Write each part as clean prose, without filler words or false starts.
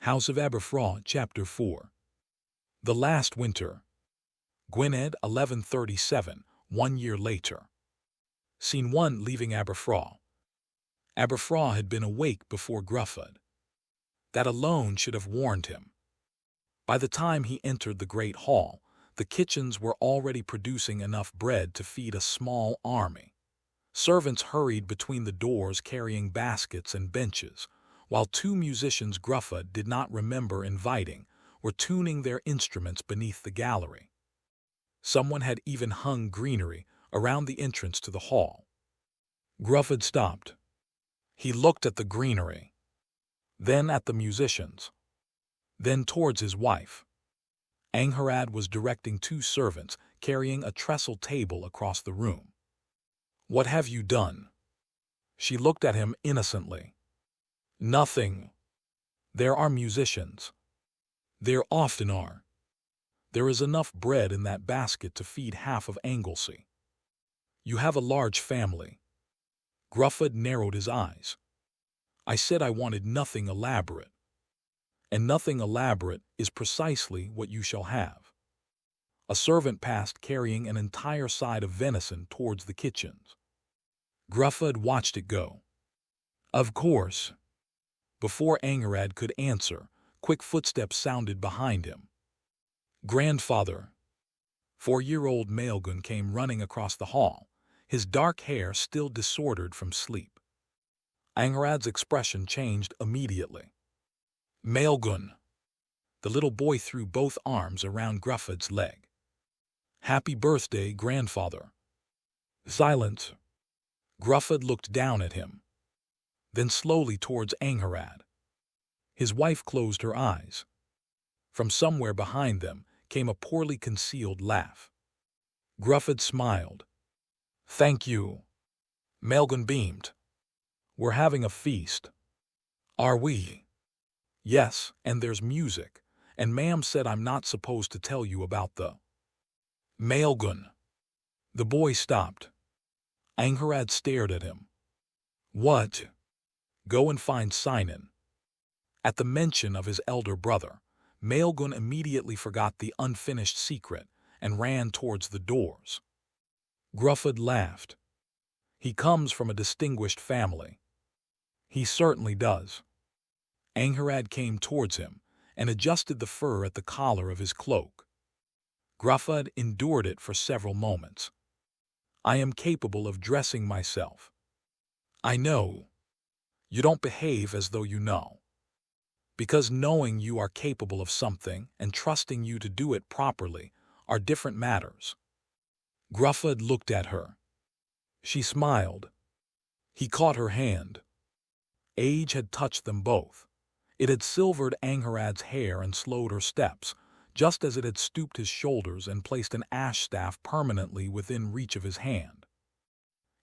House of Aberffraw, Chapter 4. The Last Winter. Gwynedd, 1137, 1 year later. Scene 1. Leaving Aberffraw. Aberffraw had been awake before Gruffydd. That alone should have warned him. By the time he entered the great hall, the kitchens were already producing enough bread to feed a small army. Servants hurried between the doors carrying baskets and benches, while two musicians Gruffydd did not remember inviting were tuning their instruments beneath the gallery. Someone had even hung greenery around the entrance to the hall. Gruffydd stopped. He looked at the greenery, then at the musicians, then towards his wife. Angharad was directing two servants carrying a trestle table across the room. "What have you done?" She looked at him innocently. "Nothing. There are musicians. There often are. There is enough bread in that basket to feed half of Anglesey. You have a large family." Gruffydd narrowed his eyes. "I said I wanted nothing elaborate. And nothing elaborate is precisely what you shall have." A servant passed carrying an entire side of venison towards the kitchens. Gruffydd watched it go. "Of course." Before Angharad could answer, quick footsteps sounded behind him. "Grandfather." 4-year-old Maelgwn came running across the hall, his dark hair still disordered from sleep. Angharad's expression changed immediately. "Maelgwn." The little boy threw both arms around Gruffydd's leg. "Happy birthday, grandfather." Silence. Gruffydd looked down at him, then slowly towards Angharad. His wife closed her eyes. From somewhere behind them came a poorly concealed laugh. Gruffydd smiled. "Thank you." Maelgwn beamed. "We're having a feast." "Are we?" "Yes, and there's music, and Ma'am said I'm not supposed to tell you about the—" "Maelgwn." The boy stopped. Angharad stared at him. "What?" "Go and find Sinan." At the mention of his elder brother, Maelgwn immediately forgot the unfinished secret and ran towards the doors. Gruffydd laughed. "He comes from a distinguished family." "He certainly does." Angharad came towards him and adjusted the fur at the collar of his cloak. Gruffydd endured it for several moments. "I am capable of dressing myself." "I know. You don't behave as though you know. Because knowing you are capable of something and trusting you to do it properly are different matters." Gruffydd looked at her. She smiled. He caught her hand. Age had touched them both. It had silvered Angharad's hair and slowed her steps, just as it had stooped his shoulders and placed an ash staff permanently within reach of his hand.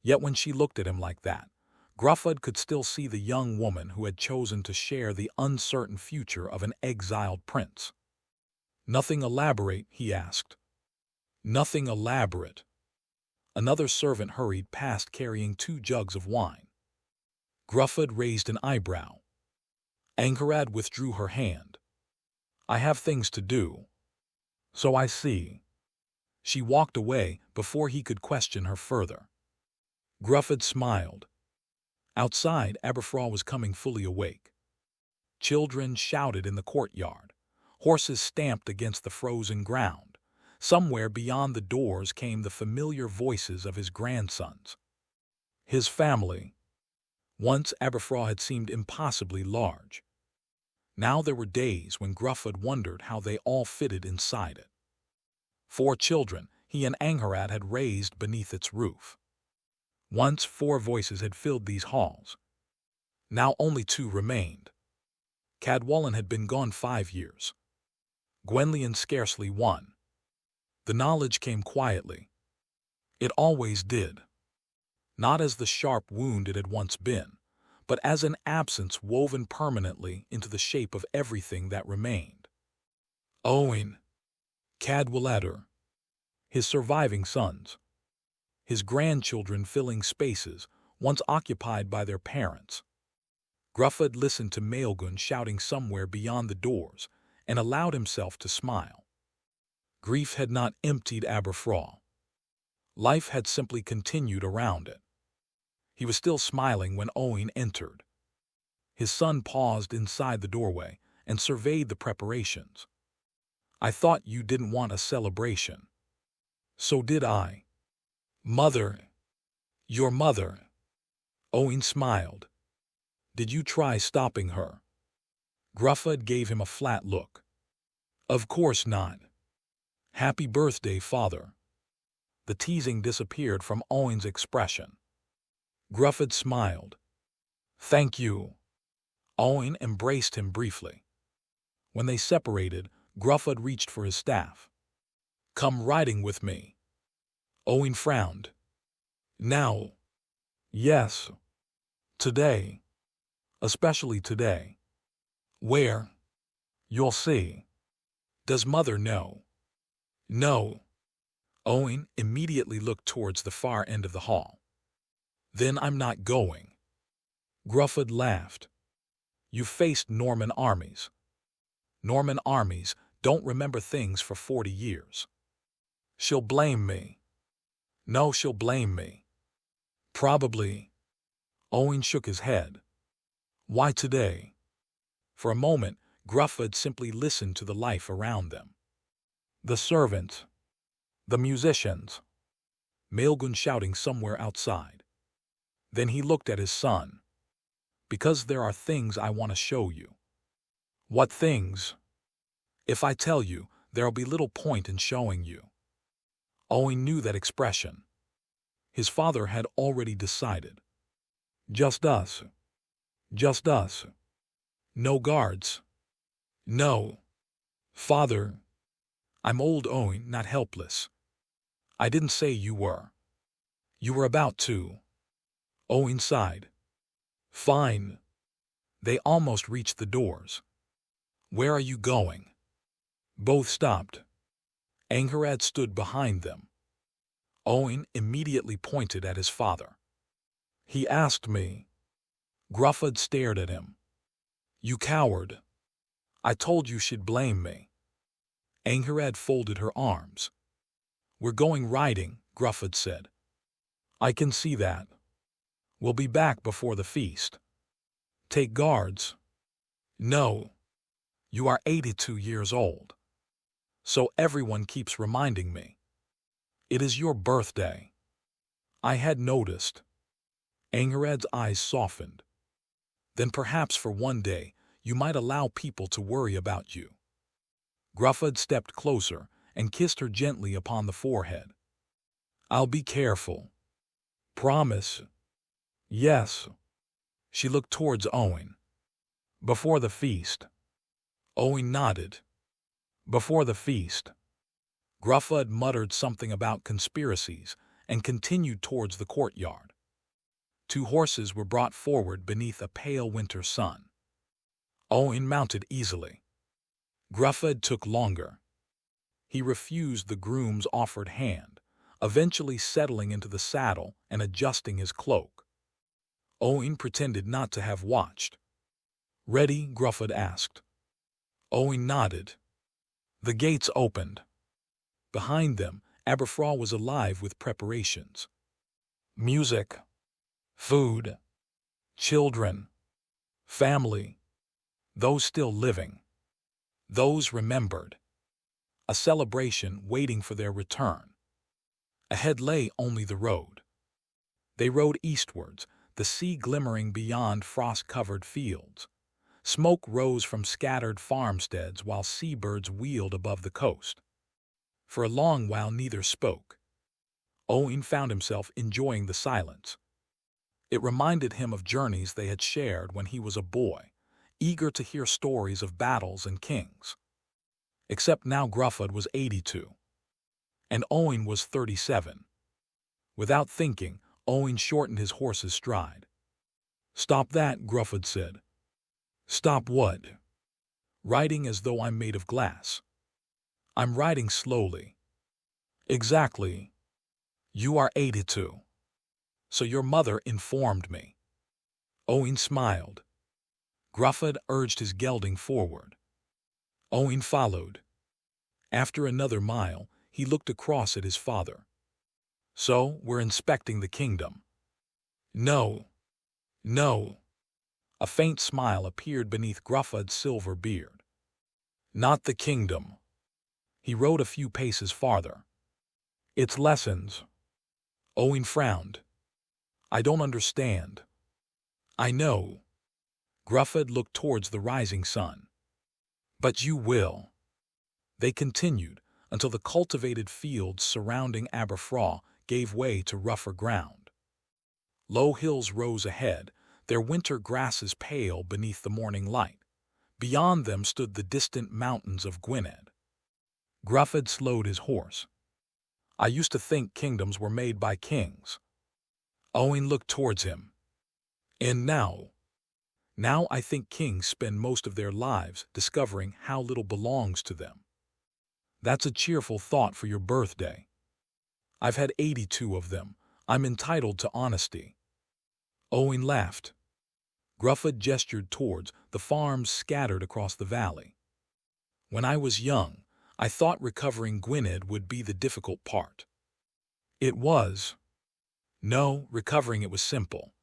Yet when she looked at him like that, Gruffydd could still see the young woman who had chosen to share the uncertain future of an exiled prince. "Nothing elaborate?" he asked. "Nothing elaborate." Another servant hurried past carrying 2 jugs of wine. Gruffydd raised an eyebrow. Angharad withdrew her hand. "I have things to do." "So I see." She walked away before he could question her further. Gruffydd smiled. Outside, Aberffraw was coming fully awake. Children shouted in the courtyard. Horses stamped against the frozen ground. Somewhere beyond the doors came the familiar voices of his grandsons. His family. Once Aberffraw had seemed impossibly large. Now there were days when Gruffydd wondered how they all fitted inside it. 4 children he and Angharad had raised beneath its roof. Once 4 voices had filled these halls. Now only 2 remained. Cadwallon had been gone 5 years. Gwenllian scarcely 1. The knowledge came quietly. It always did. Not as the sharp wound it had once been, but as an absence woven permanently into the shape of everything that remained. Owen. Cadwallader. His surviving sons. His grandchildren filling spaces once occupied by their parents. Gruffydd listened to Maelgwn shouting somewhere beyond the doors and allowed himself to smile. Grief had not emptied Aberffraw. Life had simply continued around it. He was still smiling when Owain entered. His son paused inside the doorway and surveyed the preparations. "I thought you didn't want a celebration." "So did I." "Mother." "Your mother." Owain smiled. "Did you try stopping her?" Gruffydd gave him a flat look. "Of course not." "Happy birthday, father." The teasing disappeared from Owain's expression. Gruffydd smiled. "Thank you." Owain embraced him briefly. When they separated, Gruffydd reached for his staff. "Come riding with me." Owain frowned. "Now?" "Yes. Today. Especially today." "Where?" "You'll see." "Does mother know?" "No." Owain immediately looked towards the far end of the hall. "Then I'm not going." Gruffydd laughed. "You've faced Norman armies. Norman armies don't remember things for 40 years. She'll blame me." "No, she'll blame me." "Probably." Owain shook his head. "Why today?" For a moment, Gruffydd simply listened to the life around them. The servants. The musicians. Maelgwn shouting somewhere outside. Then he looked at his son. "Because there are things I want to show you." "What things?" "If I tell you, there'll be little point in showing you." Owain knew that expression. His father had already decided. "Just us." "Just us." "No guards." "No." "Father." "I'm old, Owain, not helpless." "I didn't say you were." "You were about to." Owain sighed. "Fine." They almost reached the doors. "Where are you going?" Both stopped. Angharad stood behind them. Owain immediately pointed at his father. "He asked me." Gruffydd stared at him. "You coward. I told you she'd blame me." Angharad folded her arms. "We're going riding," Gruffydd said. "I can see that. We'll be back before the feast." "Take guards." "No. You are 82 years old. So everyone keeps reminding me. It is your birthday." "I had noticed." Angharad's eyes softened. "Then perhaps for one day you might allow people to worry about you." Gruffydd stepped closer and kissed her gently upon the forehead. "I'll be careful." "Promise?" "Yes." She looked towards Owain. "Before the feast." Owain nodded. "Before the feast." Gruffydd muttered something about conspiracies and continued towards the courtyard. 2 horses were brought forward beneath a pale winter sun. Owain mounted easily. Gruffydd took longer. He refused the groom's offered hand, eventually settling into the saddle and adjusting his cloak. Owain pretended not to have watched. "Ready?" Gruffydd asked. Owain nodded. The gates opened. Behind them, Aberffraw was alive with preparations. Music, food, children, family, those still living, those remembered. A celebration waiting for their return. Ahead lay only the road. They rode eastwards, the sea glimmering beyond frost-covered fields. Smoke rose from scattered farmsteads while seabirds wheeled above the coast. For a long while neither spoke. Owain found himself enjoying the silence. It reminded him of journeys they had shared when he was a boy, eager to hear stories of battles and kings. Except now Gruffydd was 82, and Owain was 37. Without thinking, Owain shortened his horse's stride. "Stop that," Gruffydd said. "Stop what?" "Riding as though I'm made of glass." "I'm riding slowly." "Exactly. You are 82. So your mother informed me." Owain smiled. Gruffydd urged his gelding forward. Owen followed. After another mile, he looked across at his father. "So, we're inspecting the kingdom." "No, no." A faint smile appeared beneath Gruffydd's silver beard. "Not the kingdom." He rode a few paces farther. "It's lessons." Owen frowned. "I don't understand." "I know." Gruffydd looked towards the rising sun. "But you will." They continued until the cultivated fields surrounding Aberffraw gave way to rougher ground. Low hills rose ahead, their winter grasses pale beneath the morning light. Beyond them stood the distant mountains of Gwynedd. Gruffydd slowed his horse. "I used to think kingdoms were made by kings." Owen looked towards him. "And now? Now I think kings spend most of their lives discovering how little belongs to them." "That's a cheerful thought for your birthday." "I've had 82 of them. I'm entitled to honesty." Owen laughed. Gruffydd gestured towards the farms scattered across the valley. "When I was young, I thought recovering Gwynedd would be the difficult part." "It was." "No, recovering it was simple."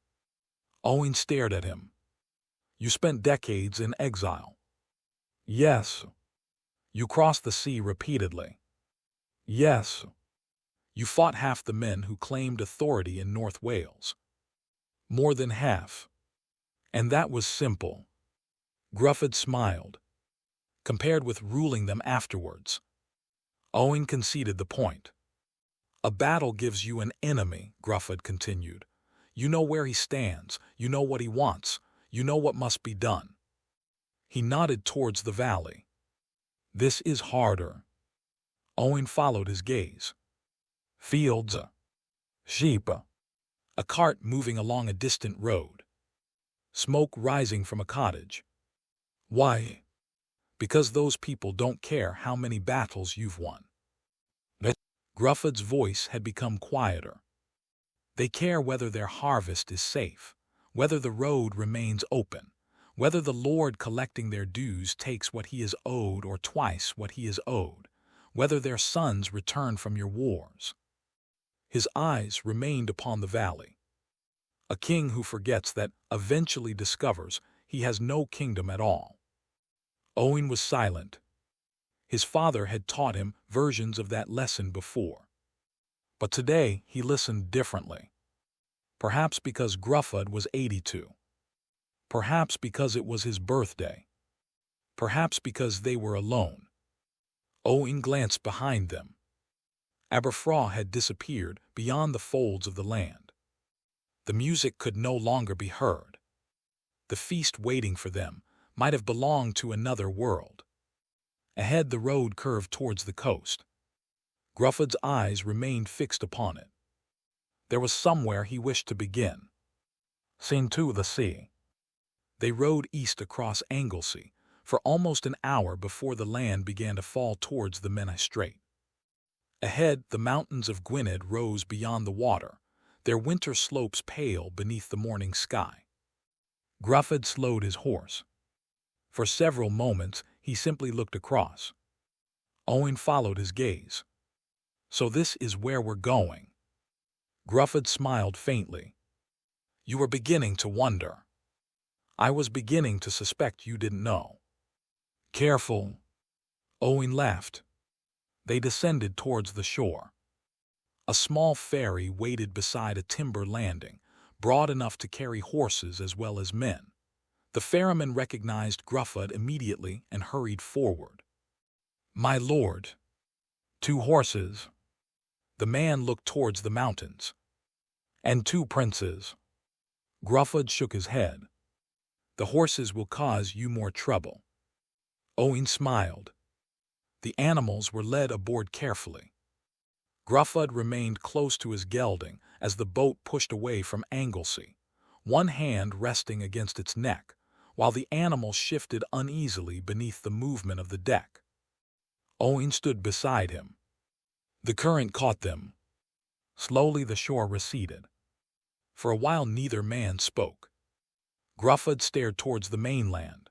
Owen stared at him. "You spent decades in exile." "Yes." "You crossed the sea repeatedly." "Yes." "You fought half the men who claimed authority in North Wales." "More than half." "And that was simple." Gruffydd smiled. "Compared with ruling them afterwards." Owen conceded the point. "A battle gives you an enemy," Gruffydd continued. "You know where he stands, you know what he wants, you know what must be done." He nodded towards the valley. "This is harder." Owen followed his gaze. "Fields, sheep, a cart moving along a distant road, smoke rising from a cottage." "Why?" "Because those people don't care how many battles you've won." Gruffydd's voice had become quieter. "They care whether their harvest is safe, whether the road remains open, whether the lord collecting their dues takes what he is owed or twice what he is owed, whether their sons return from your wars." His eyes remained upon the valley. A king who forgets that eventually discovers he has no kingdom at all. Owen was silent. His father had taught him versions of that lesson before. But today he listened differently. Perhaps because Gruffydd was 82. Perhaps because it was his birthday. Perhaps because they were alone. Owen glanced behind them. Aberffraw had disappeared beyond the folds of the land. The music could no longer be heard. The feast waiting for them might have belonged to another world. Ahead the road curved towards the coast. Gruffydd's eyes remained fixed upon it. There was somewhere he wished to begin. Seen to the sea. They rode east across Anglesey for almost an hour before the land began to fall towards the Menai Strait. Ahead, the mountains of Gwynedd rose beyond the water, their winter slopes pale beneath the morning sky. Gruffydd slowed his horse. For several moments, he simply looked across. Owen followed his gaze. "So this is where we're going." Gruffydd smiled faintly. "You were beginning to wonder." "I was beginning to suspect you didn't know." "Careful." Owen laughed. They descended towards the shore. A small ferry waited beside a timber landing, broad enough to carry horses as well as men. The ferryman recognized Gruffydd immediately and hurried forward. "My lord." "2 horses." The man looked towards the mountains. "And 2 princes." Gruffydd shook his head. "The horses will cause you more trouble." Owen smiled. The animals were led aboard carefully. Gruffydd remained close to his gelding as the boat pushed away from Anglesey, one hand resting against its neck, while the animal shifted uneasily beneath the movement of the deck. Owen stood beside him. The current caught them. Slowly the shore receded. For a while neither man spoke. Gruffydd stared towards the mainland.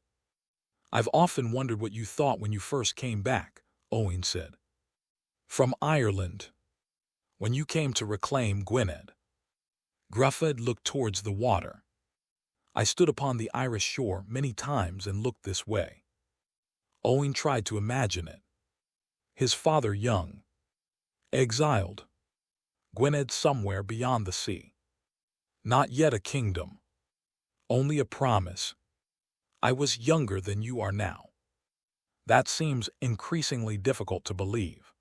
"I've often wondered what you thought when you first came back," Owain said. "From Ireland. When you came to reclaim Gwynedd." Gruffydd looked towards the water. "I stood upon the Irish shore many times and looked this way." Owain tried to imagine it. His father young, exiled, Gwynedd somewhere beyond the sea. Not yet a kingdom, only a promise. "I was younger than you are now." "That seems increasingly difficult to believe."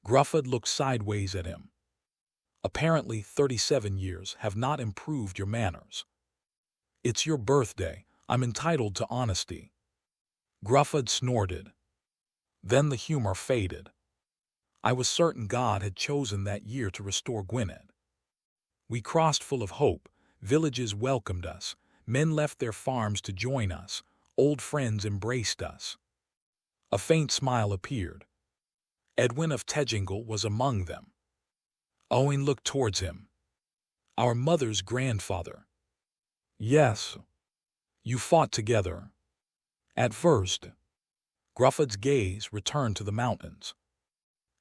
Gruffydd looked sideways at him. "Apparently 37 years have not improved your manners." "It's your birthday. I'm entitled to honesty." Gruffydd snorted. Then the humor faded. "I was certain God had chosen that year to restore Gwynedd. We crossed full of hope, villages welcomed us, men left their farms to join us, old friends embraced us." A faint smile appeared. Edwin of Tegingle was among them. Owain looked towards him. "Our mother's grandfather." "Yes. You fought together." At first. Gruffydd's gaze returned to the mountains.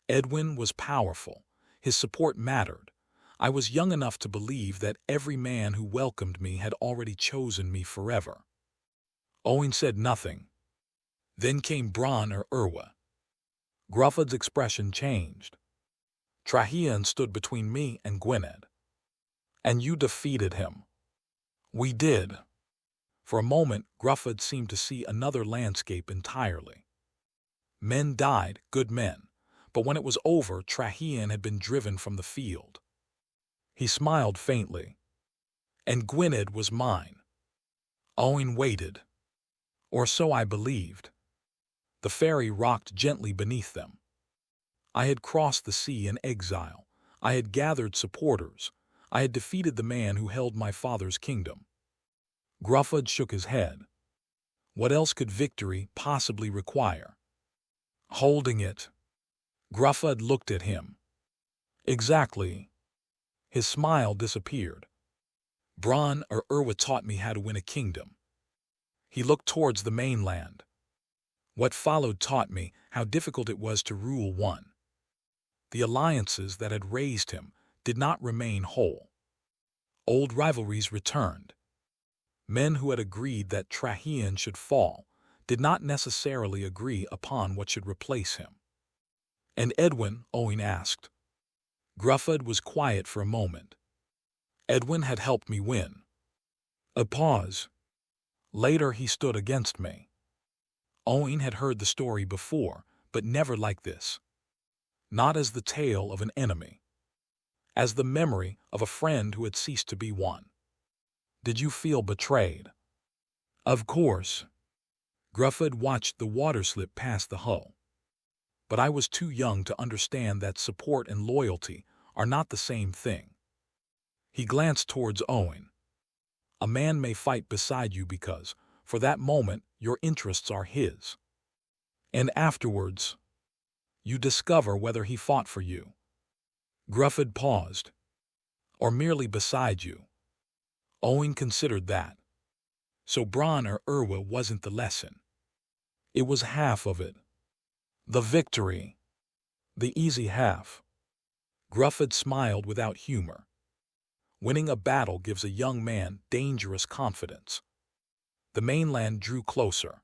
"Edwin was powerful. His support mattered. I was young enough to believe that every man who welcomed me had already chosen me forever." Owain said nothing. Then came Bronn or Urwa. Gruffydd's expression changed. "Trahian stood between me and Gwynedd. And you defeated him." "We did." For a moment, Gruffydd seemed to see another landscape entirely. Men died, good men, but when it was over, Trahian had been driven from the field. He smiled faintly. "And Gwynedd was mine." Owain waited. "Or so I believed." The ferry rocked gently beneath them. "I had crossed the sea in exile. I had gathered supporters. I had defeated the man who held my father's kingdom." Gruffydd shook his head. What else could victory possibly require? "Holding it." Gruffydd looked at him. "Exactly." His smile disappeared. "Bronn or Urwa taught me how to win a kingdom." He looked towards the mainland. "What followed taught me how difficult it was to rule one." The alliances that had raised him did not remain whole. Old rivalries returned. Men who had agreed that Trahian should fall did not necessarily agree upon what should replace him. "And Edwin?" Owain asked. Gruffydd was quiet for a moment. "Edwin had helped me win." A pause. "Later he stood against me." Owain had heard the story before, but never like this. Not as the tale of an enemy. As the memory of a friend who had ceased to be one. "Did you feel betrayed?" "Of course." Gruffydd watched the water slip past the hull. "But I was too young to understand that support and loyalty are not the same thing." He glanced towards Owain. "A man may fight beside you because, for that moment, your interests are his. And afterwards, you discover whether he fought for you." Gruffydd paused. "Or merely beside you." Owain considered that. So Bronn or Urwa wasn't the lesson. It was half of it. The victory. The easy half. Gruffydd smiled without humor. "Winning a battle gives a young man dangerous confidence." The mainland drew closer.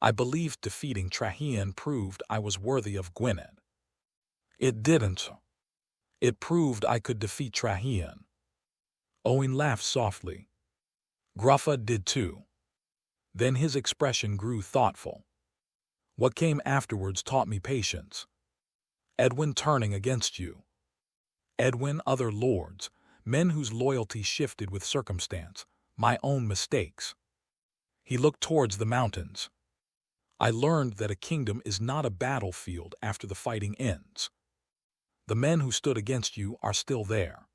"I believed defeating Trahian proved I was worthy of Gwynedd." "It didn't. It proved I could defeat Trahian." Owain laughed softly. Gruffydd did too. Then his expression grew thoughtful. "What came afterwards taught me patience. Edwin turning against you. Edwin, other lords, men whose loyalty shifted with circumstance, my own mistakes." He looked towards the mountains. "I learned that a kingdom is not a battlefield after the fighting ends. The men who stood against you are still there.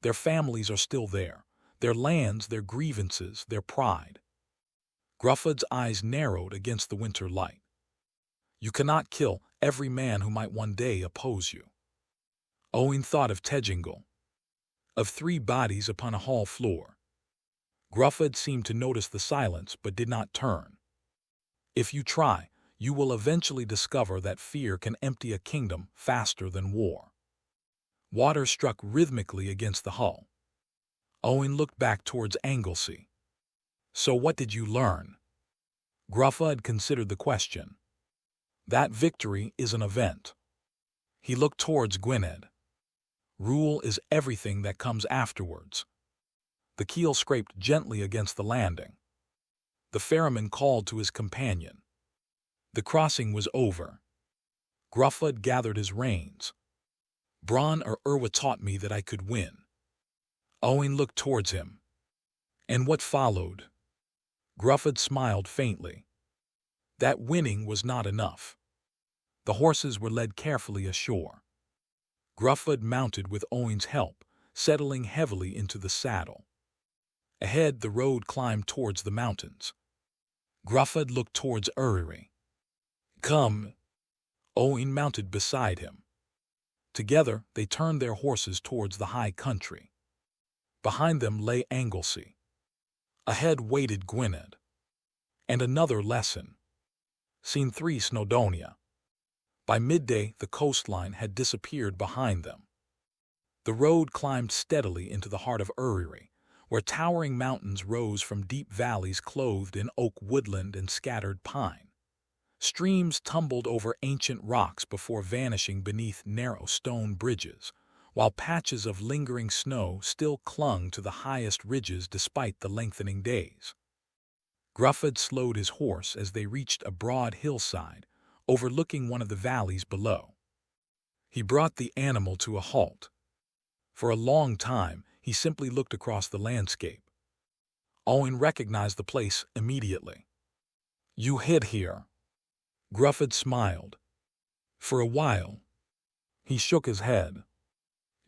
Their families are still there, their lands, their grievances, their pride." Gruffydd's eyes narrowed against the winter light. "You cannot kill every man who might one day oppose you." Owain thought of Tegingle, of 3 bodies upon a hall floor. Gruffydd seemed to notice the silence but did not turn. If you try, you will eventually discover that fear can empty a kingdom faster than war. Water struck rhythmically against the hull. Owen looked back towards Anglesey. So what did you learn? Gruffydd considered the question. That victory is an event. He looked towards Gwynedd. Rule is everything that comes afterwards. The keel scraped gently against the landing. The ferryman called to his companion. The crossing was over. Gruffydd gathered his reins. Bronn or Urwa taught me that I could win. Owen looked towards him. And what followed? Gruffydd smiled faintly. That winning was not enough. The horses were led carefully ashore. Gruffydd mounted with Owen's help, settling heavily into the saddle. Ahead, the road climbed towards the mountains. Gruffydd looked towards Uriri. Come. Owen mounted beside him. Together, they turned their horses towards the high country. Behind them lay Anglesey. Ahead waited Gwynedd. And another lesson. Scene 3, Snowdonia. By midday, the coastline had disappeared behind them. The road climbed steadily into the heart of Uriri, where towering mountains rose from deep valleys clothed in oak woodland and scattered pine. Streams tumbled over ancient rocks before vanishing beneath narrow stone bridges, while patches of lingering snow still clung to the highest ridges despite the lengthening days. Gruffydd slowed his horse as they reached a broad hillside, overlooking one of the valleys below. He brought the animal to a halt. For a long time, he simply looked across the landscape. Owen recognized the place immediately. You hid here. Gruffydd smiled. For a while. He shook his head.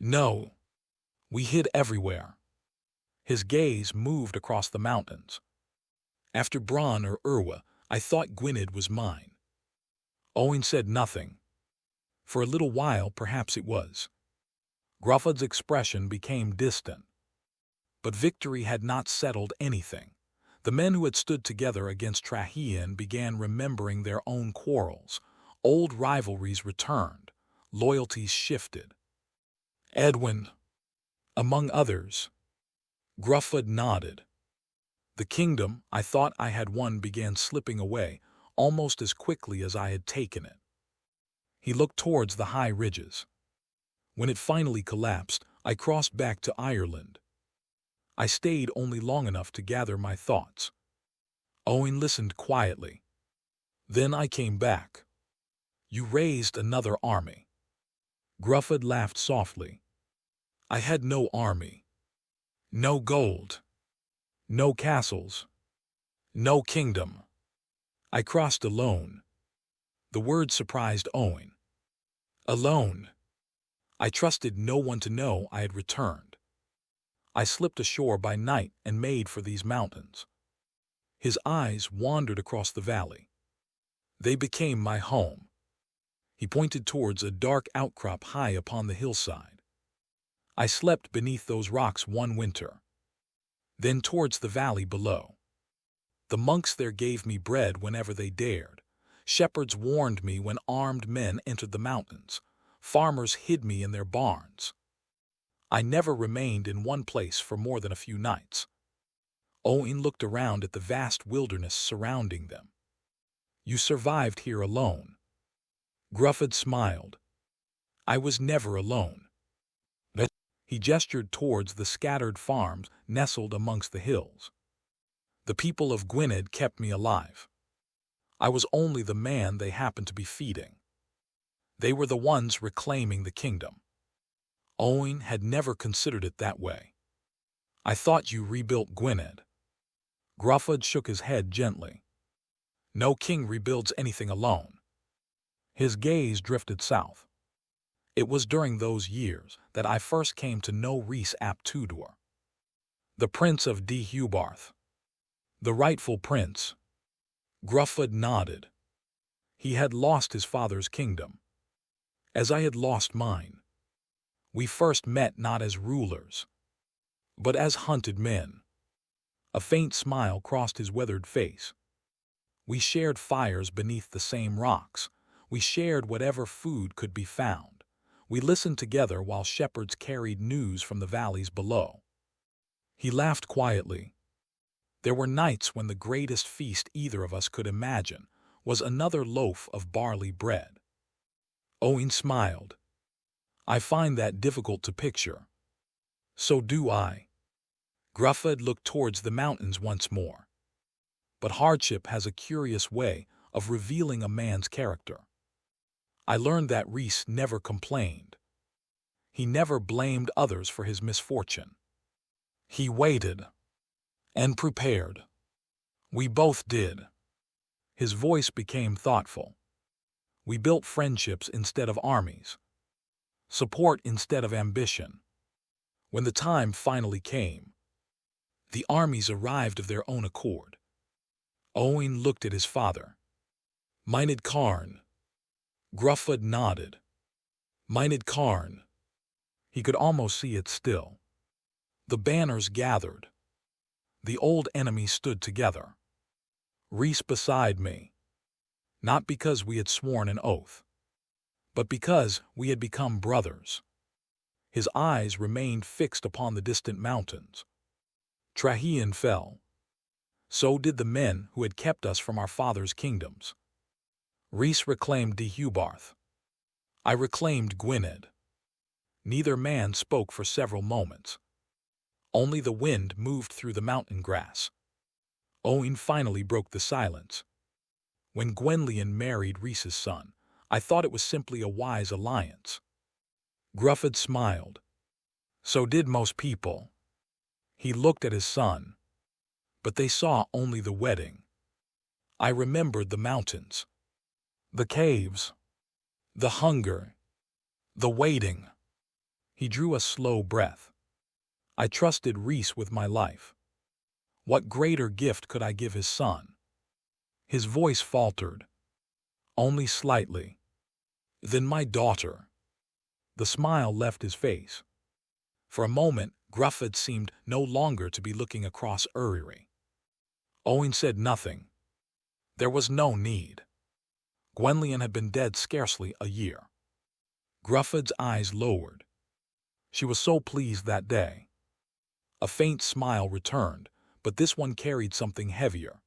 No. We hid everywhere. His gaze moved across the mountains. After Bronn or Urwa, I thought Gwynedd was mine. Owen said nothing. For a little while, perhaps it was. Gruffydd's expression became distant. But victory had not settled anything. The men who had stood together against Trahian began remembering their own quarrels. Old rivalries returned. Loyalties shifted. Edwin, among others. Gruffydd nodded. The kingdom I thought I had won began slipping away almost as quickly as I had taken it. He looked towards the high ridges. When it finally collapsed, I crossed back to Ireland. I stayed only long enough to gather my thoughts. Owen listened quietly. Then I came back. You raised another army. Gruffydd laughed softly. I had no army. No gold. No castles. No kingdom. I crossed alone. The word surprised Owen. Alone. I trusted no one to know I had returned. I slipped ashore by night and made for these mountains. His eyes wandered across the valley. They became my home. He pointed towards a dark outcrop high upon the hillside. I slept beneath those rocks one winter. Then towards the valley below. The monks there gave me bread whenever they dared. Shepherds warned me when armed men entered the mountains. Farmers hid me in their barns. I never remained in one place for more than a few nights. Owen looked around at the vast wilderness surrounding them. You survived here alone. Gruffydd smiled. I was never alone. He gestured towards the scattered farms nestled amongst the hills. The people of Gwynedd kept me alive. I was only the man they happened to be feeding. They were the ones reclaiming the kingdom. Owen had never considered it that way. I thought you rebuilt Gwynedd. Gruffydd shook his head gently. No king rebuilds anything alone. His gaze drifted south. It was during those years that I first came to know Rhys ap Tudor, the Prince of Deheubarth, the rightful prince. Gruffydd nodded. He had lost his father's kingdom, as I had lost mine. We first met not as rulers, but as hunted men. A faint smile crossed his weathered face. We shared fires beneath the same rocks. We shared whatever food could be found. We listened together while shepherds carried news from the valleys below. He laughed quietly. There were nights when the greatest feast either of us could imagine was another loaf of barley bread. Owen smiled. I find that difficult to picture. So do I. Gruffydd looked towards the mountains once more. But hardship has a curious way of revealing a man's character. I learned that Rhys never complained. He never blamed others for his misfortune. He waited and prepared. We both did. His voice became thoughtful. We built friendships instead of armies, support instead of ambition. When the time finally came, the armies arrived of their own accord. Owen looked at his father. Myned Carn. Gruffydd nodded. Myned Carn. He could almost see it still. The banners gathered. The old enemies stood together. Rhys beside me. Not because we had sworn an oath, but because we had become brothers. His eyes remained fixed upon the distant mountains. Trahean fell. So did the men who had kept us from our father's kingdoms. Rhys reclaimed Deheubarth. I reclaimed Gwynedd. Neither man spoke for several moments. Only the wind moved through the mountain grass. Owen finally broke the silence. When Gwenllian married Rhys's son, I thought it was simply a wise alliance. Gruffydd smiled. So did most people. He looked at his son, but they saw only the wedding. I remembered the mountains, the caves, the hunger, the waiting. He drew a slow breath. I trusted Rhys with my life. What greater gift could I give his son? His voice faltered, only slightly. Then my daughter. The smile left his face. For a moment, Gruffydd seemed no longer to be looking across Uriri. Owen said nothing. There was no need. Gwenllian had been dead scarcely a year. Gruffydd's eyes lowered. She was so pleased that day. A faint smile returned, but this one carried something heavier.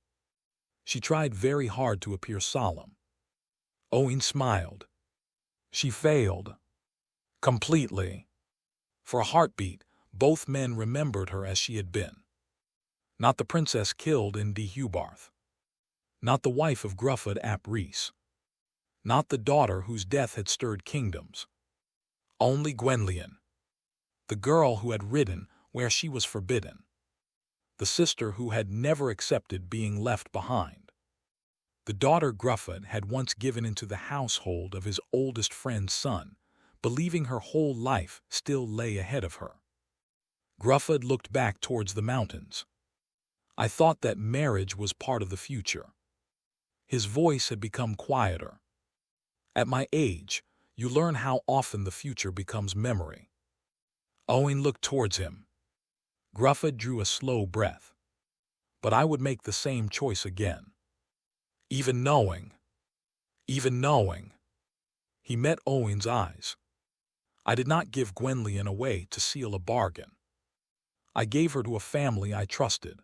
She tried very hard to appear solemn. Owen smiled. She failed. Completely. For a heartbeat, both men remembered her as she had been. Not the princess killed in Deheubarth. Not the wife of Gruffydd ap Rhys. Not the daughter whose death had stirred kingdoms. Only Gwenllian. The girl who had ridden where she was forbidden. The sister who had never accepted being left behind. The daughter Gruffydd had once given into the household of his oldest friend's son, believing her whole life still lay ahead of her. Gruffydd looked back towards the mountains. I thought that marriage was part of the future. His voice had become quieter. At my age, you learn how often the future becomes memory. Owen looked towards him. Gruffydd drew a slow breath. But I would make the same choice again. Even knowing. He met Owen's eyes. I did not give Gwenllian away to seal a bargain. I gave her to a family I trusted.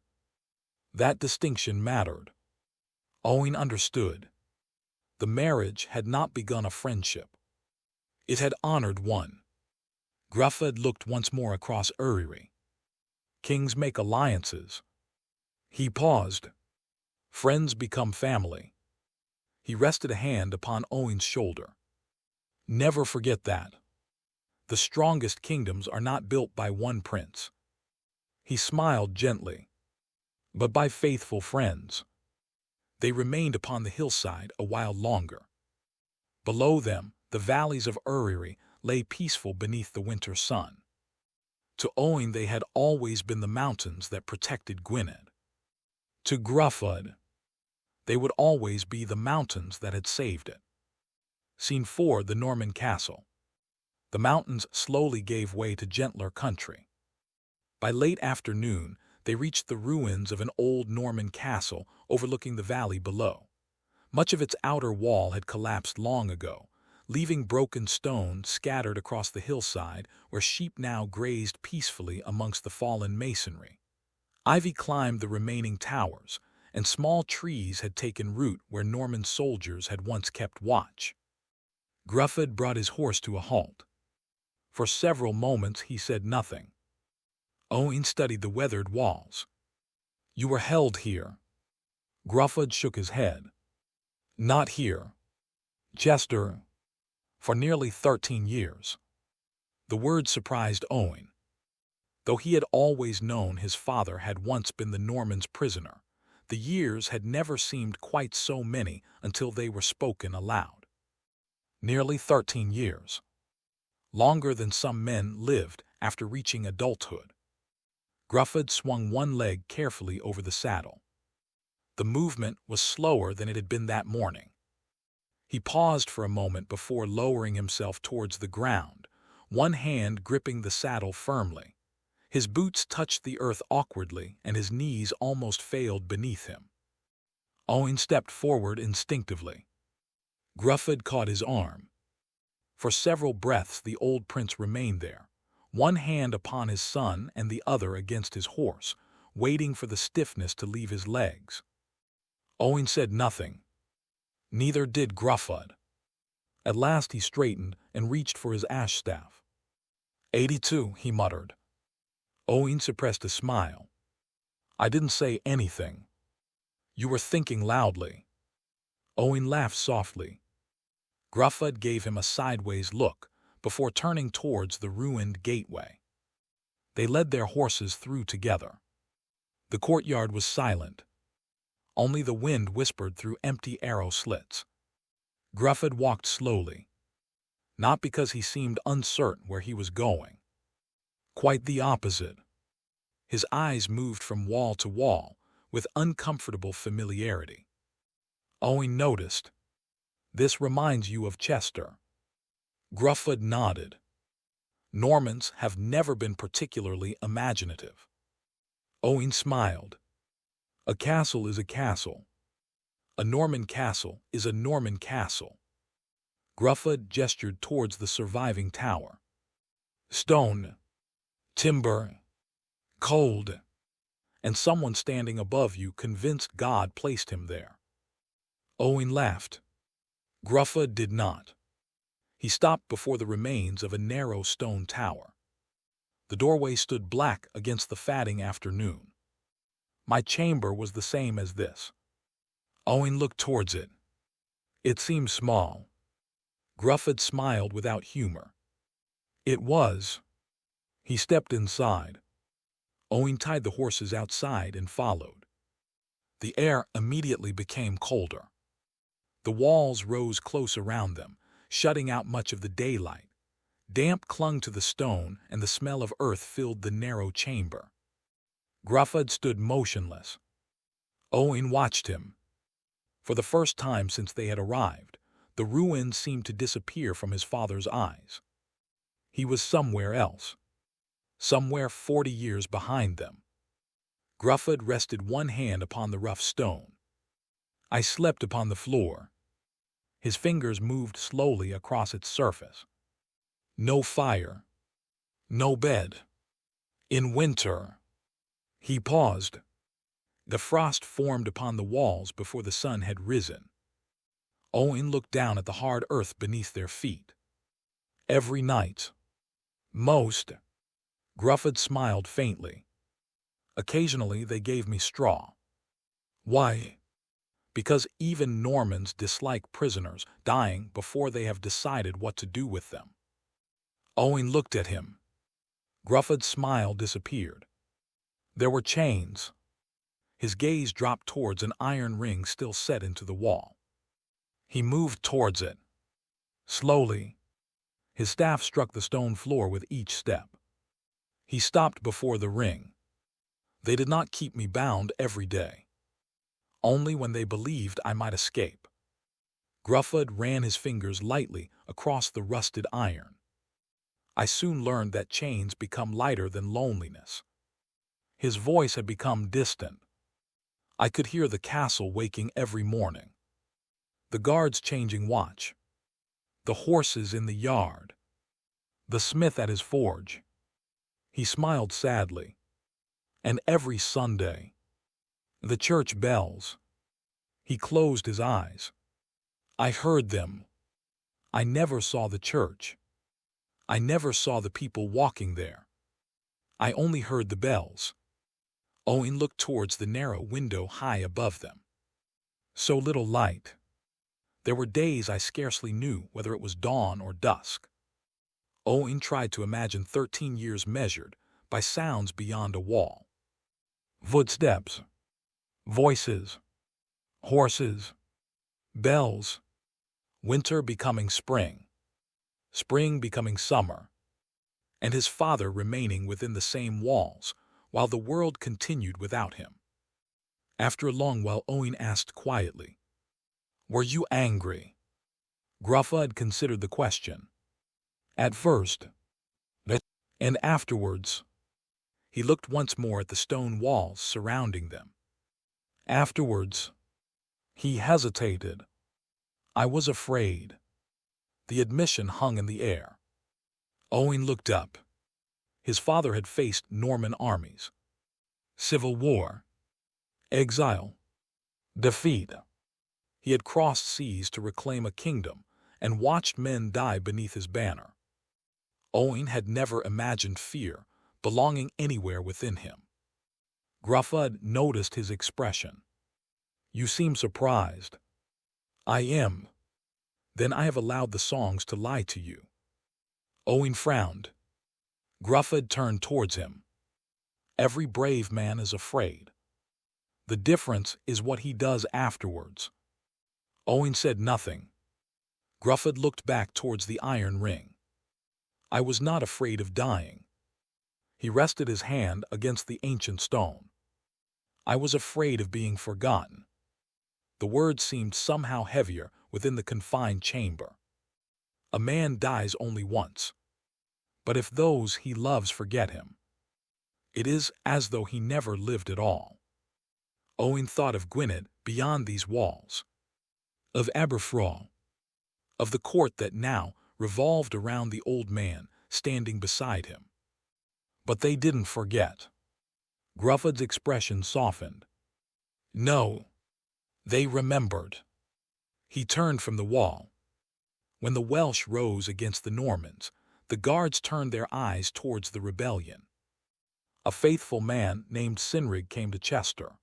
That distinction mattered. Owen understood. The marriage had not begun a friendship. It had honored one. Gruffydd looked once more across Uriri. Kings make alliances. He paused. Friends become family. He rested a hand upon Owen's shoulder. Never forget that. The strongest kingdoms are not built by one prince. He smiled gently. But by faithful friends. They remained upon the hillside a while longer. Below them, the valleys of Uriri lay peaceful beneath the winter sun. To Owen they had always been the mountains that protected Gwynedd. To Gruffydd, they would always be the mountains that had saved it. Scene 4: the Norman castle. The mountains slowly gave way to gentler country. By late afternoon, They reached the ruins of an old Norman castle overlooking the valley below. Much of its outer wall had collapsed long ago, leaving broken stone scattered across the hillside where sheep now grazed peacefully amongst the fallen masonry. Ivy climbed the remaining towers, and small trees had taken root where Norman soldiers had once kept watch. Gruffydd brought his horse to a halt. For several moments he said nothing. Owain studied the weathered walls. "You were held here." Gruffydd shook his head. "Not here, Chester, for nearly 13 years. The word surprised Owain. Though he had always known his father had once been the Norman's prisoner, the years had never seemed quite so many until they were spoken aloud. Nearly 13 years. Longer than some men lived after reaching adulthood. Gruffydd swung one leg carefully over the saddle. The movement was slower than it had been that morning. He paused for a moment before lowering himself towards the ground, one hand gripping the saddle firmly. His boots touched the earth awkwardly, and his knees almost failed beneath him. Owain stepped forward instinctively. Gruffydd caught his arm. For several breaths the old prince remained there, one hand upon his son and the other against his horse, waiting for the stiffness to leave his legs. Owain said nothing. Neither did Gruffydd. At last he straightened and reached for his ash staff. 82, he muttered. Owain suppressed a smile. "I didn't say anything. You were thinking loudly." Owain laughed softly. Gruffydd gave him a sideways look before turning towards the ruined gateway. They led their horses through together. The courtyard was silent. Only the wind whispered through empty arrow slits. Gruffydd walked slowly, not because he seemed uncertain where he was going. Quite the opposite. His eyes moved from wall to wall with uncomfortable familiarity. Owain noticed. "This reminds you of Chester." Gruffydd nodded. "Normans have never been particularly imaginative." Owain smiled. "A castle is a castle. A Norman castle is a Norman castle." Gruffydd gestured towards the surviving tower. "Stone, timber, cold, and someone standing above you convinced God placed him there." Owain laughed. Gruffydd did not. He stopped before the remains of a narrow stone tower. The doorway stood black against the fading afternoon. "My chamber was the same as this." Owain looked towards it. "It seems small." Gruffydd smiled without humor. "It was." He stepped inside. Owain tied the horses outside and followed. The air immediately became colder. The walls rose close around them, shutting out much of the daylight. Damp clung to the stone, and the smell of earth filled the narrow chamber. Gruffydd stood motionless. Owain watched him. For the first time since they had arrived, the ruins seemed to disappear from his father's eyes. He was somewhere else. Somewhere 40 years behind them. Gruffydd rested one hand upon the rough stone. "I slept upon the floor." His fingers moved slowly across its surface. "No fire. No bed. In winter." He paused. The frost formed upon the walls before the sun had risen. Owain looked down at the hard earth beneath their feet. "Every night." "Most." Gruffydd smiled faintly. "Occasionally they gave me straw." "Why?" "Because even Normans dislike prisoners dying before they have decided what to do with them." Owain looked at him. Gruffydd's smile disappeared. "There were chains." His gaze dropped towards an iron ring still set into the wall. He moved towards it. Slowly. His staff struck the stone floor with each step. He stopped before the ring. "They did not keep me bound every day. Only when they believed I might escape." Gruffydd ran his fingers lightly across the rusted iron. "I soon learned that chains become lighter than loneliness." His voice had become distant. I could hear the castle waking every morning, the guards changing watch, the horses in the yard, the smith at his forge. He smiled sadly. And every Sunday, the church bells. He closed his eyes. I heard them. I never saw the church. I never saw the people walking there. I only heard the bells. Owen looked towards the narrow window high above them. So little light. There were days I scarcely knew whether it was dawn or dusk. Owen tried to imagine 13 years measured by sounds beyond a wall. Footsteps, voices, horses, bells, winter becoming spring, spring becoming summer, and his father remaining within the same walls while the world continued without him. After a long while, Owen asked quietly, "Were you angry?" Gruffa had considered the question. At first, and afterwards. He looked once more at the stone walls surrounding them. Afterwards, he hesitated. I was afraid. The admission hung in the air. Owen looked up. His father had faced Norman armies, civil war, exile, defeat. He had crossed seas to reclaim a kingdom and watched men die beneath his banner. Owen had never imagined fear belonging anywhere within him. Gruffa noticed his expression. "You seem surprised." "I am." "Then I have allowed the songs to lie to you." Owen frowned. Gruffa turned towards him. "Every brave man is afraid. The difference is what he does afterwards." Owen said nothing. Gruffa looked back towards the iron ring. "I was not afraid of dying." He rested his hand against the ancient stone. "I was afraid of being forgotten." The words seemed somehow heavier within the confined chamber. A man dies only once. But if those he loves forget him, it is as though he never lived at all. Owen thought of Gwynedd beyond these walls, of Aberffraw, of the court that now revolved around the old man standing beside him. But they didn't forget. Gruffa's expression softened. No, they remembered. He turned from the wall. When the Welsh rose against the Normans, the guards turned their eyes towards the rebellion. A faithful man named Cynrig came to Chester.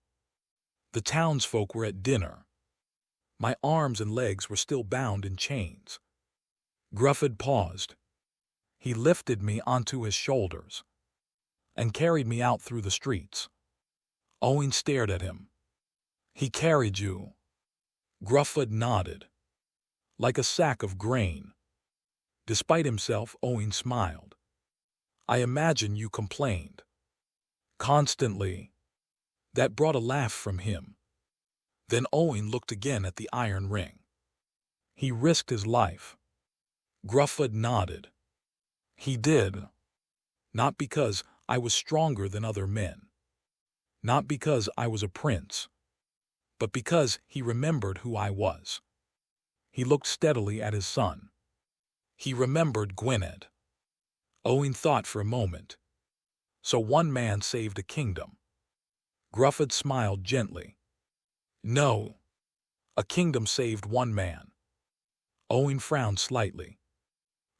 The townsfolk were at dinner. My arms and legs were still bound in chains. Gruffa paused. He lifted me onto his shoulders and carried me out through the streets. Owen stared at him. "He carried you?" Gruffa nodded. "Like a sack of grain." Despite himself, Owen smiled. "I imagine you complained." "Constantly." That brought a laugh from him. Then Owen looked again at the iron ring. "He risked his life." Gruffa nodded. "He did. Not because I was stronger than other men. Not because I was a prince. But because he remembered who I was." He looked steadily at his son. He remembered Gwynedd. Owen thought for a moment. So one man saved a kingdom. Gruffa smiled gently. "No. A kingdom saved one man." Owen frowned slightly.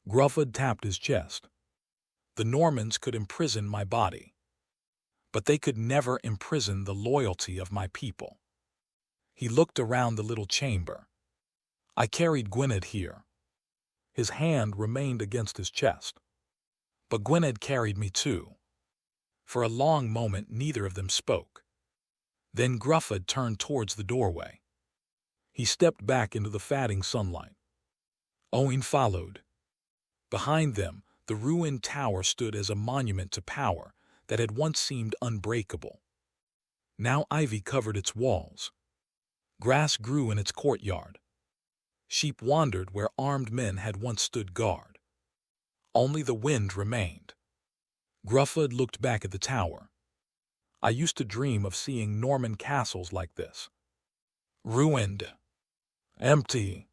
Gruffa tapped his chest. "The Normans could imprison my body, but they could never imprison the loyalty of my people." He looked around the little chamber. "I carried Gwynedd here." His hand remained against his chest. "But Gwynedd carried me too." For a long moment neither of them spoke. Then Gruffa turned towards the doorway. He stepped back into the fading sunlight. Owen followed. Behind them, the ruined tower stood as a monument to power that had once seemed unbreakable. Now ivy covered its walls. Grass grew in its courtyard. Sheep wandered where armed men had once stood guard. Only the wind remained. Gruffa looked back at the tower. I used to dream of seeing Norman castles like this. Ruined. Empty.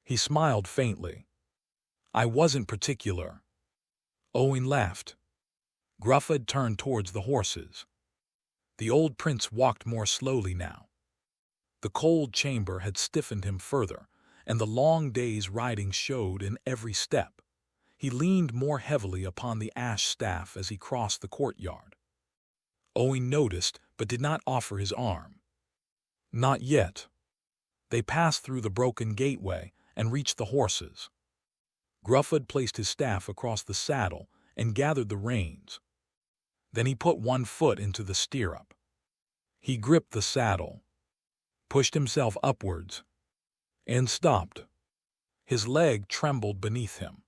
He smiled faintly. I wasn't particular. Owen laughed. Gruffydd turned towards the horses. The old prince walked more slowly now. The cold chamber had stiffened him further, and the long day's riding showed in every step. He leaned more heavily upon the ash staff as he crossed the courtyard. Owen noticed, but did not offer his arm. Not yet. They passed through the broken gateway and reached the horses. Gruffydd placed his staff across the saddle and gathered the reins. Then he put one foot into the stirrup. He gripped the saddle, pushed himself upwards, and stopped. His leg trembled beneath him.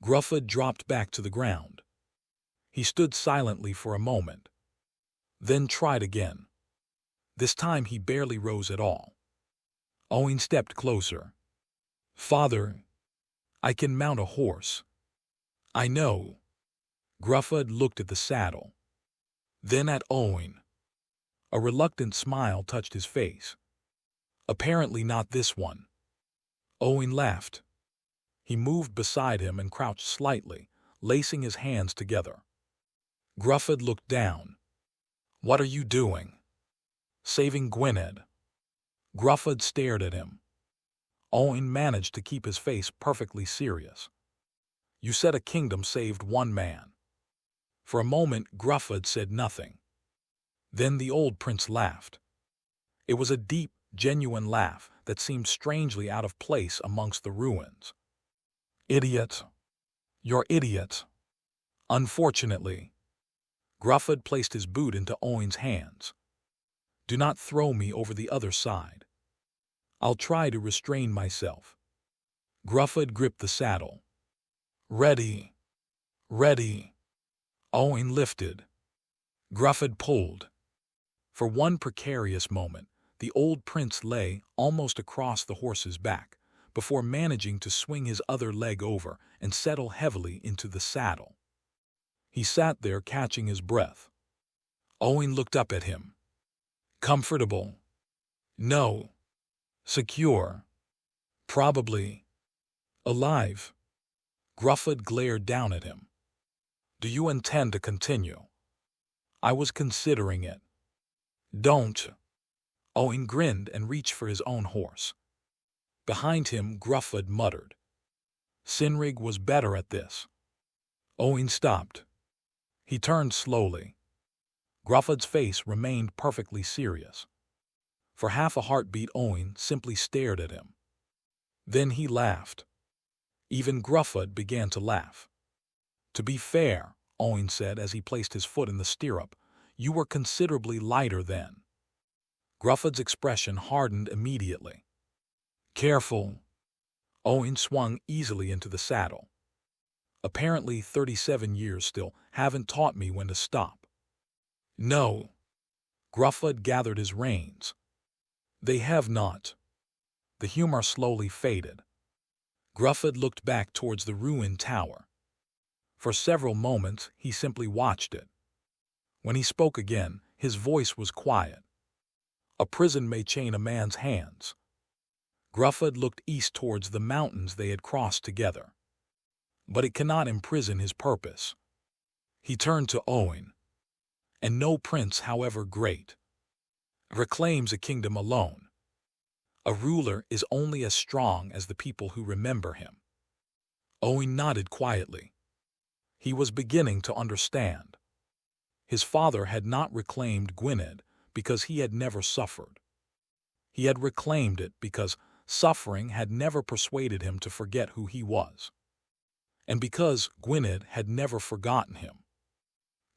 Gruffydd dropped back to the ground. He stood silently for a moment, then tried again. This time he barely rose at all. Owen stepped closer. Father, I can mount a horse. I know. Gruffydd looked at the saddle, then at Owen. A reluctant smile touched his face. Apparently not this one. Owen laughed. He moved beside him and crouched slightly, lacing his hands together. Gruffydd looked down. What are you doing? Saving Gwynedd. Gruffydd stared at him. Owen managed to keep his face perfectly serious. You said a kingdom saved one man. For a moment, Gruffydd said nothing. Then the old prince laughed. It was a deep, genuine laugh that seemed strangely out of place amongst the ruins. Idiot. You're idiot. Unfortunately. Gruffydd placed his boot into Owen's hands. Do not throw me over the other side. I'll try to restrain myself. Gruffydd gripped the saddle. Ready. Ready. Owen lifted. Gruffydd pulled. For one precarious moment, the old prince lay almost across the horse's back, before managing to swing his other leg over and settle heavily into the saddle. He sat there catching his breath. Owen looked up at him. Comfortable? No. Secure? Probably. Alive? Gruffydd glared down at him. Do you intend to continue? I was considering it. Don't. Owen grinned and reached for his own horse. Behind him, Gruffydd muttered. Cynrig was better at this. Owen stopped. He turned slowly. Gruffydd's face remained perfectly serious. For half a heartbeat, Owen simply stared at him. Then he laughed. Even Gruffydd began to laugh. To be fair, Owen said as he placed his foot in the stirrup, you were considerably lighter then. Gruffydd's expression hardened immediately. Careful. Owen swung easily into the saddle. Apparently 37 years still haven't taught me when to stop. No. Gruffydd gathered his reins. They have not. The humor slowly faded. Gruffydd looked back towards the ruined tower. For several moments, he simply watched it. When he spoke again, his voice was quiet. A prison may chain a man's hands. Gruffydd looked east towards the mountains they had crossed together. But it cannot imprison his purpose. He turned to Owen. And no prince, however great, reclaims a kingdom alone. A ruler is only as strong as the people who remember him. Owen nodded quietly. He was beginning to understand. His father had not reclaimed Gwynedd because he had never suffered. He had reclaimed it because suffering had never persuaded him to forget who he was. And because Gwynedd had never forgotten him.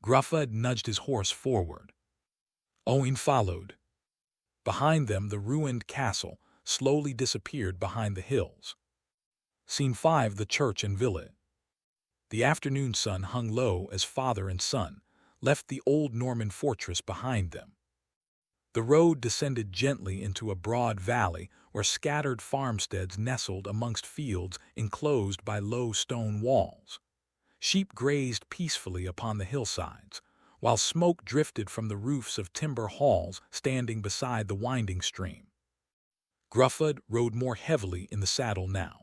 Gruffydd nudged his horse forward. Owen followed. Behind them, the ruined castle slowly disappeared behind the hills. Scene 5: The church and village. The afternoon sun hung low as father and son left the old Norman fortress behind them. The road descended gently into a broad valley where scattered farmsteads nestled amongst fields enclosed by low stone walls. Sheep grazed peacefully upon the hillsides, while smoke drifted from the roofs of timber halls standing beside the winding stream. Gruffydd rode more heavily in the saddle now.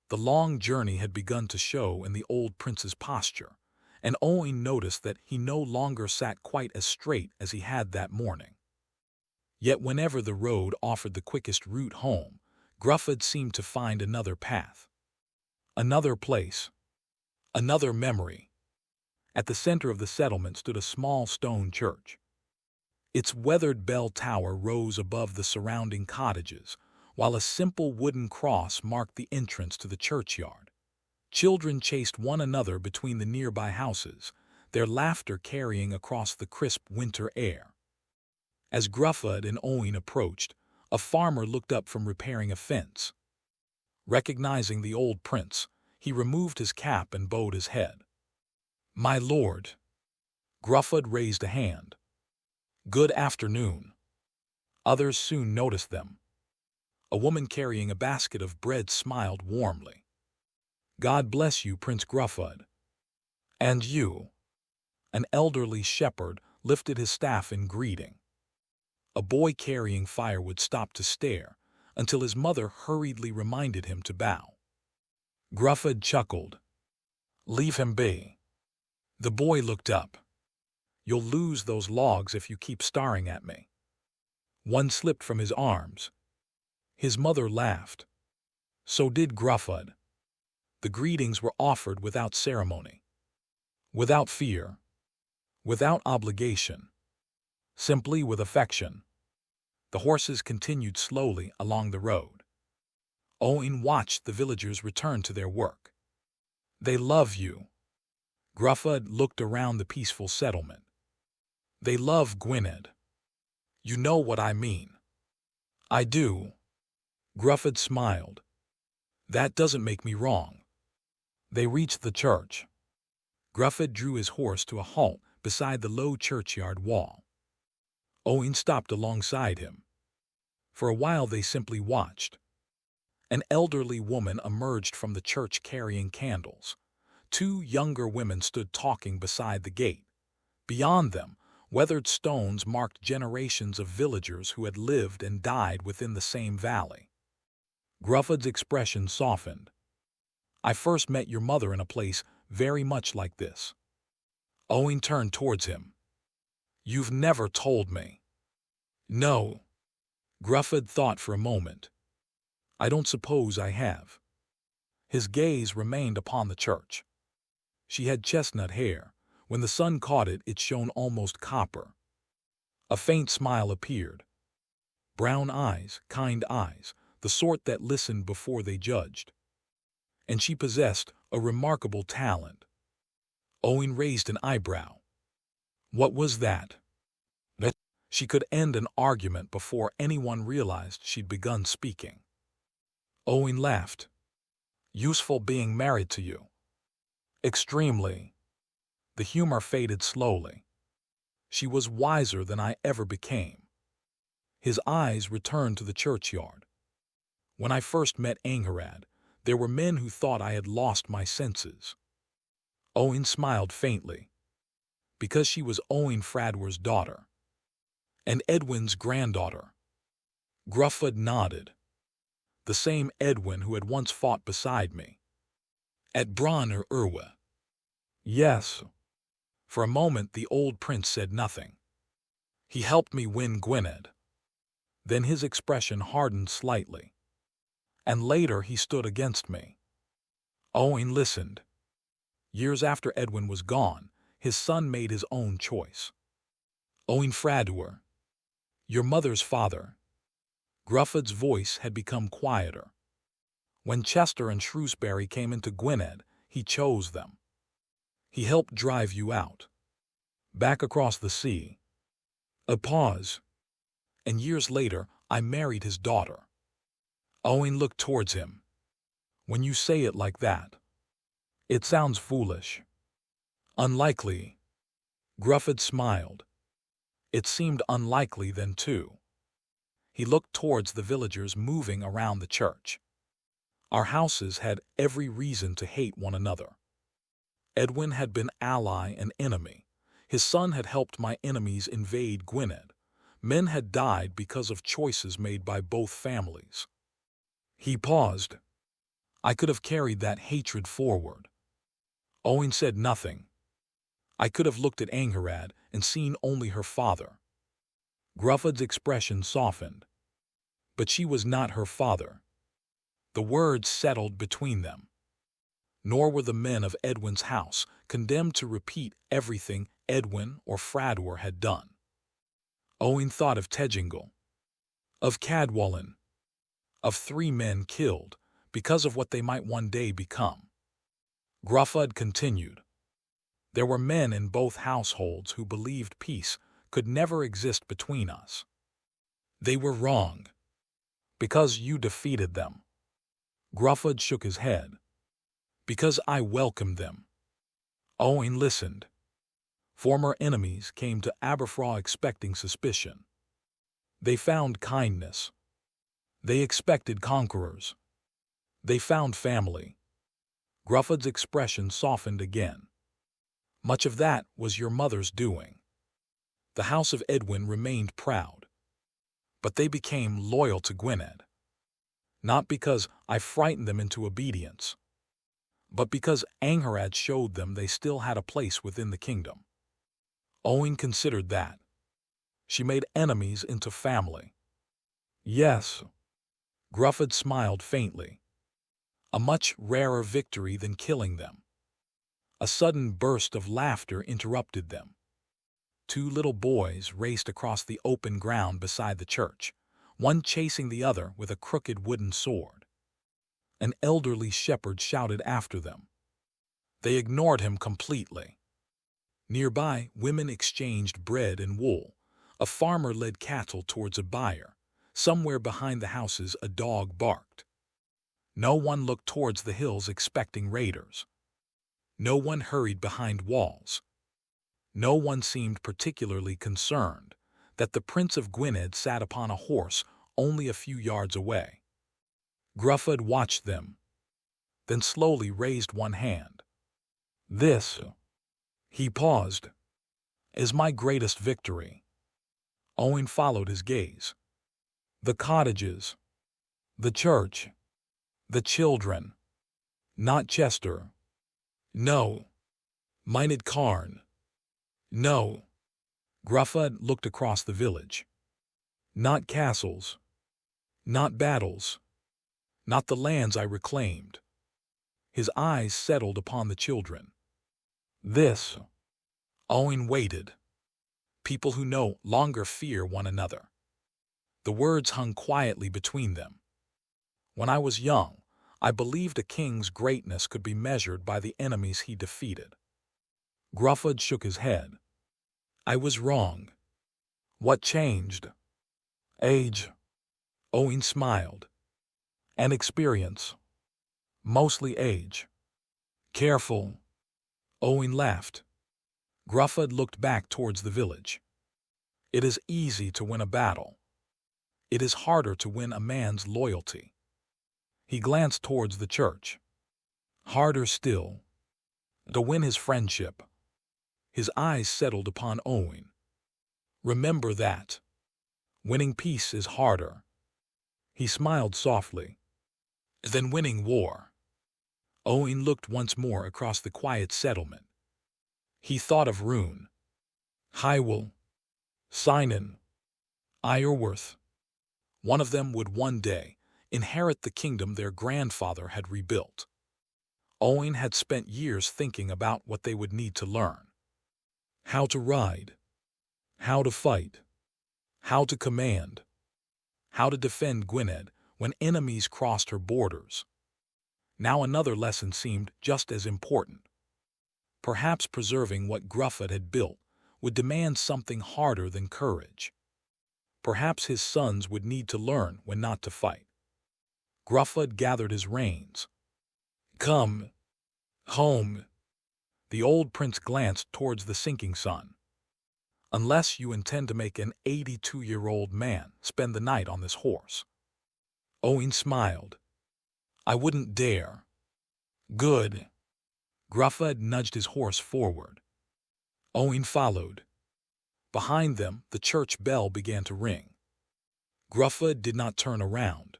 The long journey had begun to show in the old prince's posture, and Owain noticed that he no longer sat quite as straight as he had that morning. Yet whenever the road offered the quickest route home, Gruffydd seemed to find another path. Another place. Another memory. At the center of the settlement stood a small stone church. Its weathered bell tower rose above the surrounding cottages, while a simple wooden cross marked the entrance to the churchyard. Children chased one another between the nearby houses, their laughter carrying across the crisp winter air. As Gruffydd and Owain approached, a farmer looked up from repairing a fence. Recognizing the old prince, he removed his cap and bowed his head. "My lord." Gruffydd raised a hand. "Good afternoon." Others soon noticed them. A woman carrying a basket of bread smiled warmly. "God bless you, Prince Gruffydd." "And you." An elderly shepherd lifted his staff in greeting. A boy carrying firewood stopped to stare, until his mother hurriedly reminded him to bow. Gruffydd chuckled. "Leave him be." The boy looked up. "You'll lose those logs if you keep staring at me." One slipped from his arms. His mother laughed. So did Gruffydd. The greetings were offered without ceremony, without fear, without obligation, simply with affection. The horses continued slowly along the road. Owain watched the villagers return to their work. "They love you." Gruffydd looked around the peaceful settlement. "They love Gwynedd. You know what I mean." "I do." Gruffydd smiled. "That doesn't make me wrong." They reached the church. Gruffydd drew his horse to a halt beside the low churchyard wall. Owain stopped alongside him. For a while they simply watched. An elderly woman emerged from the church carrying candles. Two younger women stood talking beside the gate. Beyond them, weathered stones marked generations of villagers who had lived and died within the same valley. Gruffydd's expression softened. "I first met your mother in a place very much like this." Owain turned towards him. "You've never told me." "No." Gruffydd thought for a moment. "I don't suppose I have." His gaze remained upon the church. She had chestnut hair. When the sun caught it, it shone almost copper. A faint smile appeared. Brown eyes, kind eyes, the sort that listened before they judged. And she possessed a remarkable talent. Owain raised an eyebrow. What was that? That she could end an argument before anyone realized she'd begun speaking. Owain laughed. "Useful being married to you." "Extremely." The humor faded slowly. "She was wiser than I ever became." His eyes returned to the churchyard. "When I first met Angharad, there were men who thought I had lost my senses." Owain smiled faintly. "Because she was Owain Fradwer's daughter." "And Edwin's granddaughter." Gruffydd nodded. "The same Edwin who had once fought beside me." "At Bron or Urwa." "Yes." For a moment the old prince said nothing. "He helped me win Gwynedd." Then his expression hardened slightly. "And later he stood against me." Owain listened. Years after Edwin was gone, his son made his own choice. "Owain Fradwer, your mother's father." Gruffydd's voice had become quieter. "When Chester and Shrewsbury came into Gwynedd, he chose them. He helped drive you out. Back across the sea." A pause. "And years later, I married his daughter." Owain looked towards him. "When you say it like that, it sounds foolish." "Unlikely." Gruffydd smiled. It seemed unlikely then too. He looked towards the villagers moving around the church. Our houses had every reason to hate one another. Edwin had been ally and enemy. His son had helped my enemies invade Gwynedd. Men had died because of choices made by both families. He paused. I could have carried that hatred forward. Owain said nothing. I could have looked at Angharad and seen only her father. Gruffydd's expression softened. But she was not her father. The words settled between them. Nor were the men of Edwin's house condemned to repeat everything Edwin or Fradwar had done. Owain thought of Tejingal, of Cadwallon, of 3 men killed because of what they might one day become. Gruffydd continued. There were men in both households who believed peace could never exist between us. They were wrong, because you defeated them. Gruffydd shook his head. Because I welcomed them. Owain listened. Former enemies came to Aberffraw expecting suspicion. They found kindness. They expected conquerors. They found family. Gruffydd's expression softened again. Much of that was your mother's doing. The house of Edwin remained proud. But they became loyal to Gwynedd. Not because I frightened them into obedience, but because Angharad showed them they still had a place within the kingdom. Owain considered that. She made enemies into family. Yes. Gruffydd smiled faintly. A much rarer victory than killing them. A sudden burst of laughter interrupted them. 2 little boys raced across the open ground beside the church, one chasing the other with a crooked wooden sword. An elderly shepherd shouted after them. They ignored him completely. Nearby, women exchanged bread and wool. A farmer led cattle towards a buyer. Somewhere behind the houses, a dog barked. No one looked towards the hills expecting raiders. No one hurried behind walls. No one seemed particularly concerned that the Prince of Gwynedd sat upon a horse only a few yards away. Gruffydd watched them, then slowly raised one hand. This, he paused, is my greatest victory. Owain followed his gaze. The cottages, the church, the children, not Chester. No. Myned Carn. No. Gruffydd looked across the village. Not castles. Not battles. Not the lands I reclaimed. His eyes settled upon the children. This. Owain waited. People who no longer fear one another. The words hung quietly between them. When I was young, I believed a king's greatness could be measured by the enemies he defeated. Gruffydd shook his head. I was wrong. What changed? Age. Owain smiled. And experience. Mostly age. Careful. Owain laughed. Gruffydd looked back towards the village. It is easy to win a battle. It is harder to win a man's loyalty. He glanced towards the church. Harder still, to win his friendship. His eyes settled upon Owain. Remember that. Winning peace is harder. He smiled softly. Than winning war. Owain looked once more across the quiet settlement. He thought of Rune, Hywel, Cynan, Iorwerth. One of them would one day inherit the kingdom their grandfather had rebuilt. Owain had spent years thinking about what they would need to learn. How to ride, how to fight, how to command, how to defend Gwynedd when enemies crossed her borders. Now another lesson seemed just as important. Perhaps preserving what Gruffydd had built would demand something harder than courage. Perhaps his sons would need to learn when not to fight. Gruffydd gathered his reins. Come. Home. The old prince glanced towards the sinking sun. Unless you intend to make an 82-year-old man spend the night on this horse. Owain smiled. I wouldn't dare. Good. Gruffydd nudged his horse forward. Owen followed. Behind them, the church bell began to ring. Gruffydd did not turn around,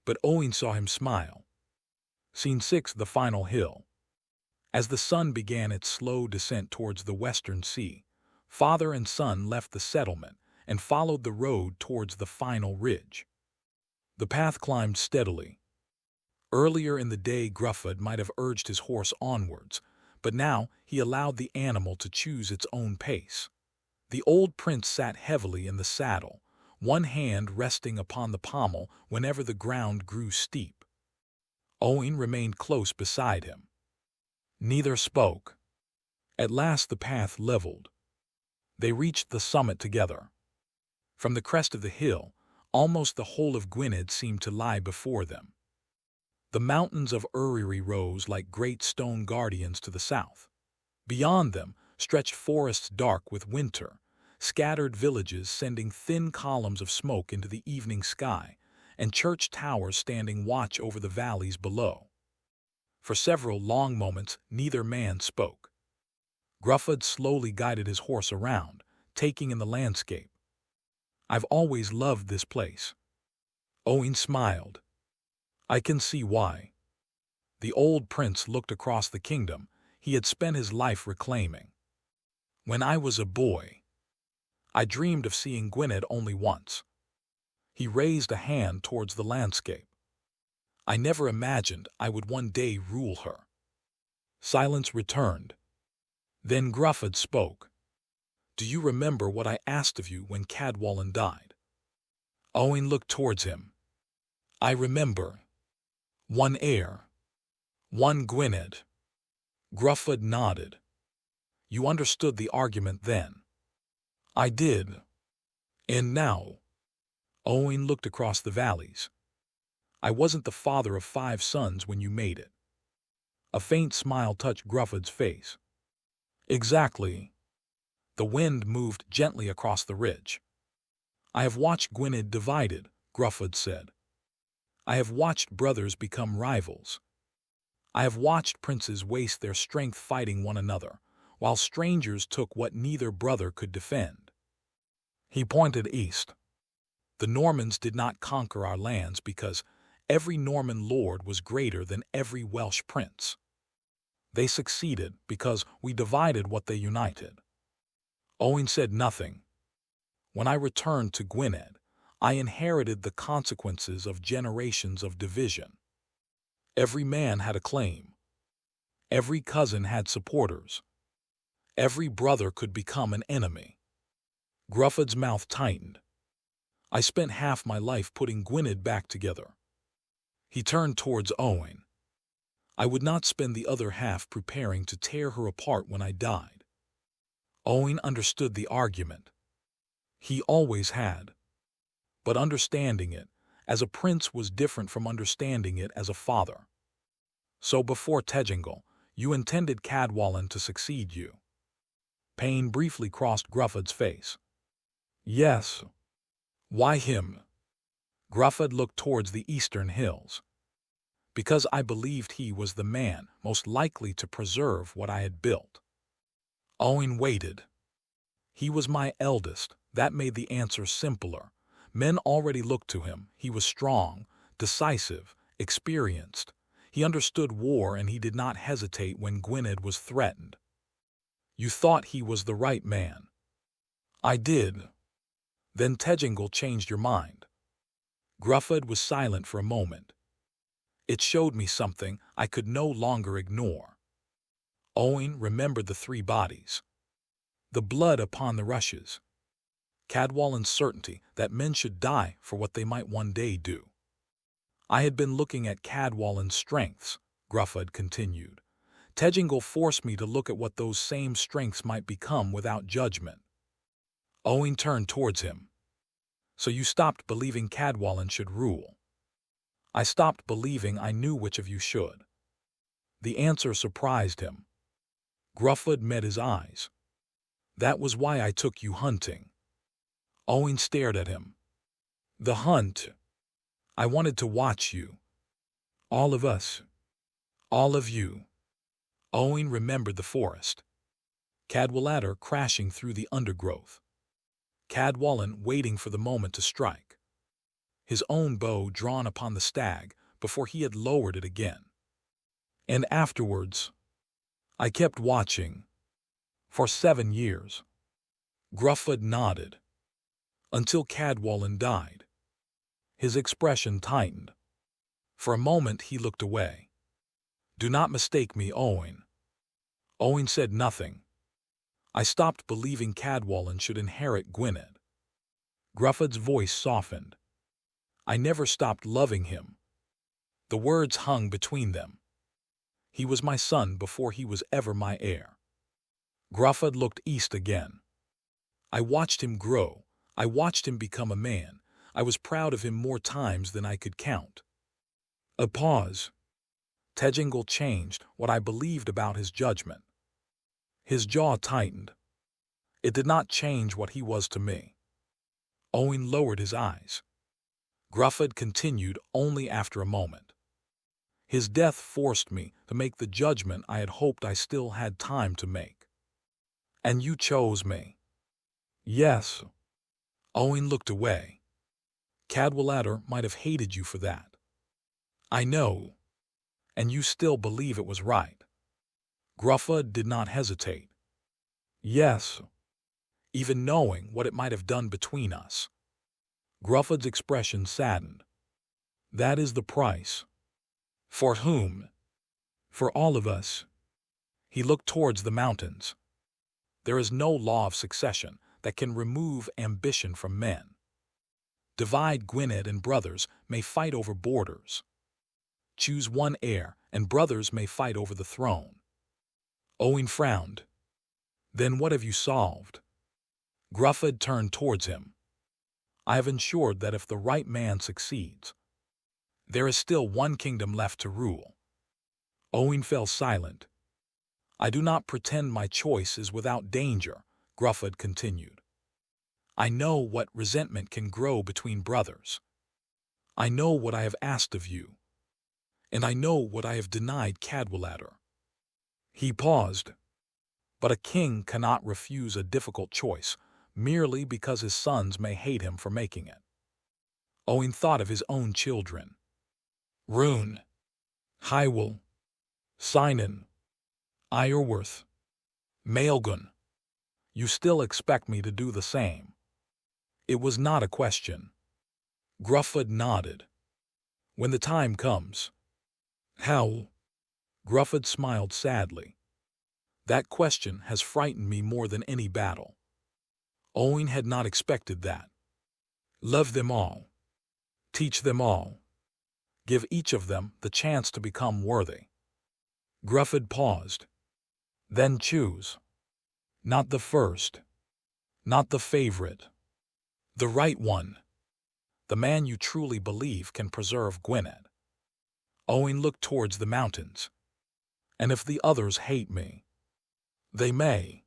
but Owen saw him smile. Scene 6: The Final Hill. As the sun began its slow descent towards the western sea, father and son left the settlement and followed the road towards the final ridge. The path climbed steadily. Earlier in the day, Gruffydd might have urged his horse onwards, but now he allowed the animal to choose its own pace. The old prince sat heavily in the saddle, one hand resting upon the pommel whenever the ground grew steep. Owen remained close beside him. Neither spoke. At last the path leveled. They reached the summit together. From the crest of the hill, almost the whole of Gwynedd seemed to lie before them. The mountains of Eryri rose like great stone guardians to the south. Beyond them stretched forests dark with winter, scattered villages sending thin columns of smoke into the evening sky, and church towers standing watch over the valleys below. For several long moments neither man spoke. Gruffydd slowly guided his horse around, taking in the landscape. "I've always loved this place." Owen smiled. "I can see why." The old prince looked across the kingdom he had spent his life reclaiming. "When I was a boy, I dreamed of seeing Gwynedd only once." He raised a hand towards the landscape. "I never imagined I would one day rule her." Silence returned. Then Gruffydd spoke. "Do you remember what I asked of you when Cadwallon died?" Owen looked towards him. "I remember. One heir. One Gwynedd." Gruffydd nodded. "You understood the argument then." "I did. And now?" Owen looked across the valleys. "I wasn't the father of 5 sons when you made it." A faint smile touched Gruffydd's face. "Exactly." The wind moved gently across the ridge. "I have watched Gwynedd divided," Gruffydd said. "I have watched brothers become rivals. I have watched princes waste their strength fighting one another, while strangers took what neither brother could defend." He pointed east. "The Normans did not conquer our lands because every Norman lord was greater than every Welsh prince. They succeeded because we divided what they united." Owen said nothing. "When I returned to Gwynedd, I inherited the consequences of generations of division. Every man had a claim. Every cousin had supporters. Every brother could become an enemy." Gruffydd's mouth tightened. "I spent half my life putting Gwynedd back together." He turned towards Owen. "I would not spend the other half preparing to tear her apart when I died." Owen understood the argument. He always had. But understanding it as a prince was different from understanding it as a father. "So before Tegengul, you intended Cadwallon to succeed you?" Pain briefly crossed Gruffydd's face. "Yes." "Why him?" Gruffydd looked towards the eastern hills. "Because I believed he was the man most likely to preserve what I had built." Owen waited. "He was my eldest." That made the answer simpler. Men already looked to him. He was strong, decisive, experienced. He understood war, and he did not hesitate when Gwynedd was threatened. "You thought he was the right man." "I did." "Then Tegengul changed your mind." Gruffydd was silent for a moment. "It showed me something I could no longer ignore." Owen remembered the 3 bodies. The blood upon the rushes. Cadwallon's certainty that men should die for what they might one day do. "I had been looking at Cadwallon's strengths," Gruffydd continued. "Tegengul forced me to look at what those same strengths might become without judgment." Owen turned towards him. "So you stopped believing Cadwallon should rule?" "I stopped believing I knew which of you should." The answer surprised him. Gruffydd met his eyes. "That was why I took you hunting." Owen stared at him. "The hunt?" "I wanted to watch you. All of us. All of you." Owen remembered the forest. Cadwallader crashing through the undergrowth. Cadwallon waiting for the moment to strike. His own bow drawn upon the stag before he had lowered it again. And afterwards, I kept watching. For 7 years. Gruffydd nodded. Until Cadwallon died. His expression tightened. For a moment he looked away. "Do not mistake me, Owain." Owain said nothing. I stopped believing Cadwallon should inherit Gwynedd. Gruffydd's voice softened. I never stopped loving him. The words hung between them. He was my son before he was ever my heir. Gruffydd looked east again. I watched him grow. I watched him become a man. I was proud of him more times than I could count. A pause. Tejingle changed what I believed about his judgment. His jaw tightened. It did not change what he was to me. Owain lowered his eyes. Gruffydd continued only after a moment. His death forced me to make the judgment I had hoped I still had time to make. And you chose me. Yes. Owain looked away. Cadwallader might have hated you for that. I know. And you still believe it was right. Gruffydd did not hesitate. Yes. Even knowing what it might have done between us. Gruffydd's expression saddened. That is the price. For whom? For all of us. He looked towards the mountains. There is no law of succession that can remove ambition from men. Divide Gwynedd and brothers may fight over borders. Choose one heir and brothers may fight over the throne. Owain frowned. Then what have you solved? Gruffydd turned towards him. I have ensured that if the right man succeeds, there is still one kingdom left to rule. Owain fell silent. I do not pretend my choice is without danger, Gruffydd continued. I know what resentment can grow between brothers. I know what I have asked of you. And I know what I have denied Cadwallader. He paused. But a king cannot refuse a difficult choice merely because his sons may hate him for making it. Owain thought of his own children. Rune, Hywel, Cynan, Iorwerth, Maelgun. You still expect me to do the same. It was not a question. Gruffydd nodded. When the time comes. How? Gruffydd smiled sadly. That question has frightened me more than any battle. Owain had not expected that. Love them all. Teach them all. Give each of them the chance to become worthy. Gruffydd paused. Then choose. Not the first. Not the favorite. The right one. The man you truly believe can preserve Gwynedd. Owain looked towards the mountains. And if the others hate me, they may.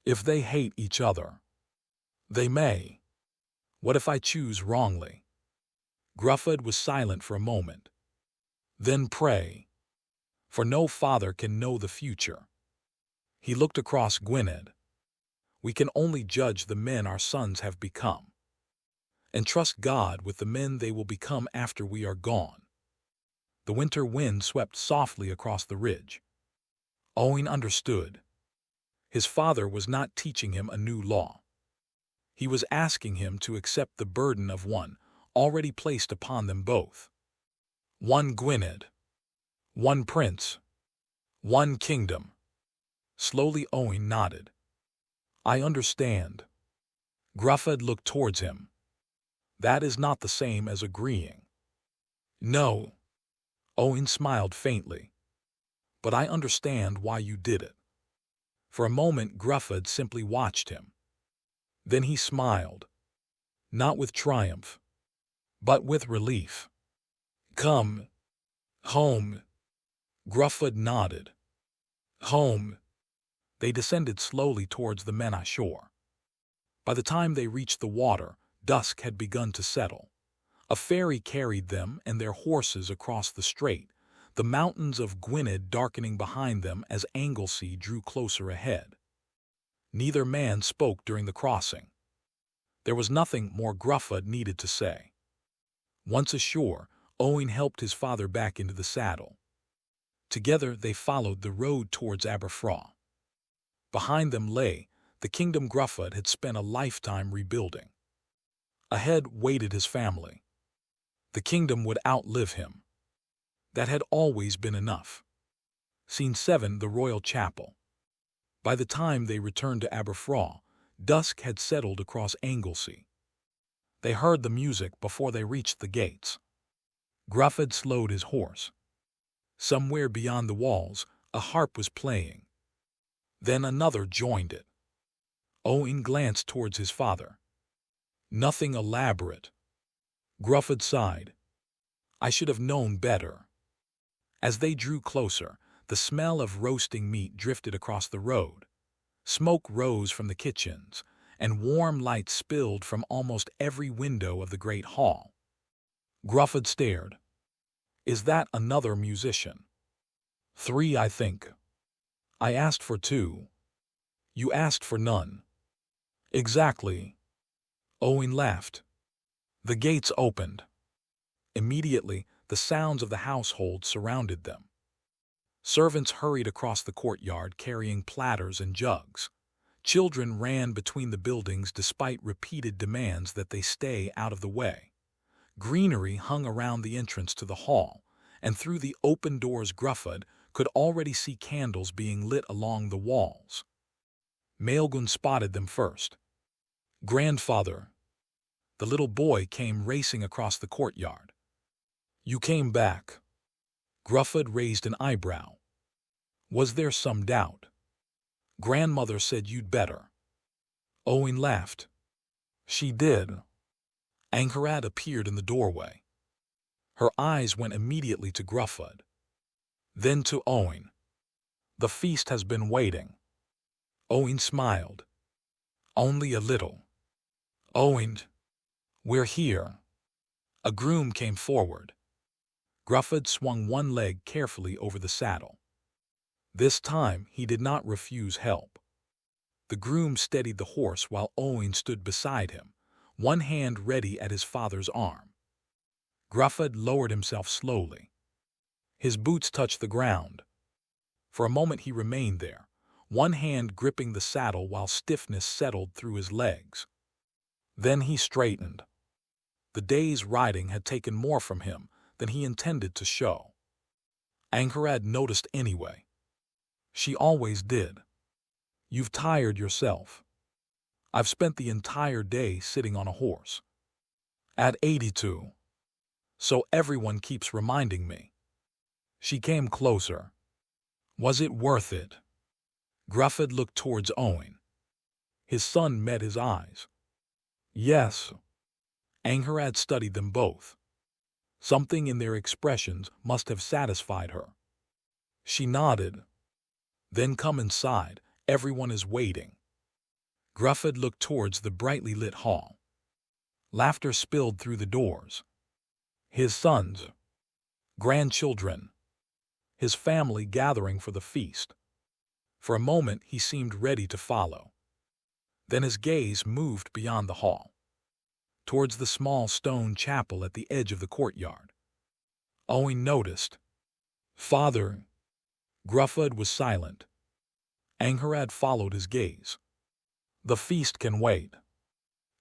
If they hate each other, they may. What if I choose wrongly? Gruffydd was silent for a moment. Then pray. For no father can know the future. He looked across Gwynedd. We can only judge the men our sons have become. And trust God with the men they will become after we are gone. The winter wind swept softly across the ridge. Owain understood. His father was not teaching him a new law. He was asking him to accept the burden of one already placed upon them both. One Gwynedd. One prince. One kingdom. Slowly Owain nodded. I understand. Gruffydd looked towards him. That is not the same as agreeing. No. Owain smiled faintly. But I understand why you did it. For a moment Gruffydd simply watched him. Then he smiled. Not with triumph, but with relief. Come. Home. Gruffydd nodded. Home. They descended slowly towards the Menai shore. By the time they reached the water, dusk had begun to settle. A ferry carried them and their horses across the strait, the mountains of Gwynedd darkening behind them as Anglesey drew closer ahead. Neither man spoke during the crossing. There was nothing more Gruffud needed to say. Once ashore, Owain helped his father back into the saddle. Together they followed the road towards Aberffraw. Behind them lay the kingdom Gruffud had spent a lifetime rebuilding. Ahead waited his family. The kingdom would outlive him. That had always been enough. Scene 7, the Royal Chapel. By the time they returned to Aberffraw, dusk had settled across Anglesey. They heard the music before they reached the gates. Gruffud slowed his horse. Somewhere beyond the walls, a harp was playing. Then another joined it. Owain glanced towards his father. Nothing elaborate. Gruffud sighed. I should have known better. As they drew closer, the smell of roasting meat drifted across the road. Smoke rose from the kitchens, and warm light spilled from almost every window of the great hall. Gruffud stared. Is that another musician? 3, I think. I asked for 2. You asked for none. Exactly. Owain laughed. The gates opened. Immediately, the sounds of the household surrounded them. Servants hurried across the courtyard carrying platters and jugs. Children ran between the buildings despite repeated demands that they stay out of the way. Greenery hung around the entrance to the hall, and through the open doors Gruffud could already see candles being lit along the walls. Maelgwn spotted them first. Grandfather. The little boy came racing across the courtyard. You came back. Gruffud raised an eyebrow. Was there some doubt? Grandmother said you'd better. Owain laughed. She did. Angharad appeared in the doorway. Her eyes went immediately to Gruffud. Then to Owain. The feast has been waiting. Owain smiled. Only a little. Owain, we're here. A groom came forward. Gruffud swung one leg carefully over the saddle. This time he did not refuse help. The groom steadied the horse while Owain stood beside him, one hand ready at his father's arm. Gruffud lowered himself slowly. His boots touched the ground. For a moment he remained there, one hand gripping the saddle while stiffness settled through his legs. Then he straightened. The day's riding had taken more from him than he intended to show. Angharad noticed anyway. She always did. You've tired yourself. I've spent the entire day sitting on a horse. At 82. So everyone keeps reminding me. She came closer. Was it worth it? Gruffud looked towards Owain. His son met his eyes. Yes. Angharad studied them both. Something in their expressions must have satisfied her. She nodded. Then come inside, everyone is waiting. Gruffud looked towards the brightly lit hall. Laughter spilled through the doors. His sons, grandchildren, his family gathering for the feast. For a moment he seemed ready to follow. Then his gaze moved beyond the hall, towards the small stone chapel at the edge of the courtyard. Owain noticed. Father. Gruffud was silent. Angharad followed his gaze. The feast can wait.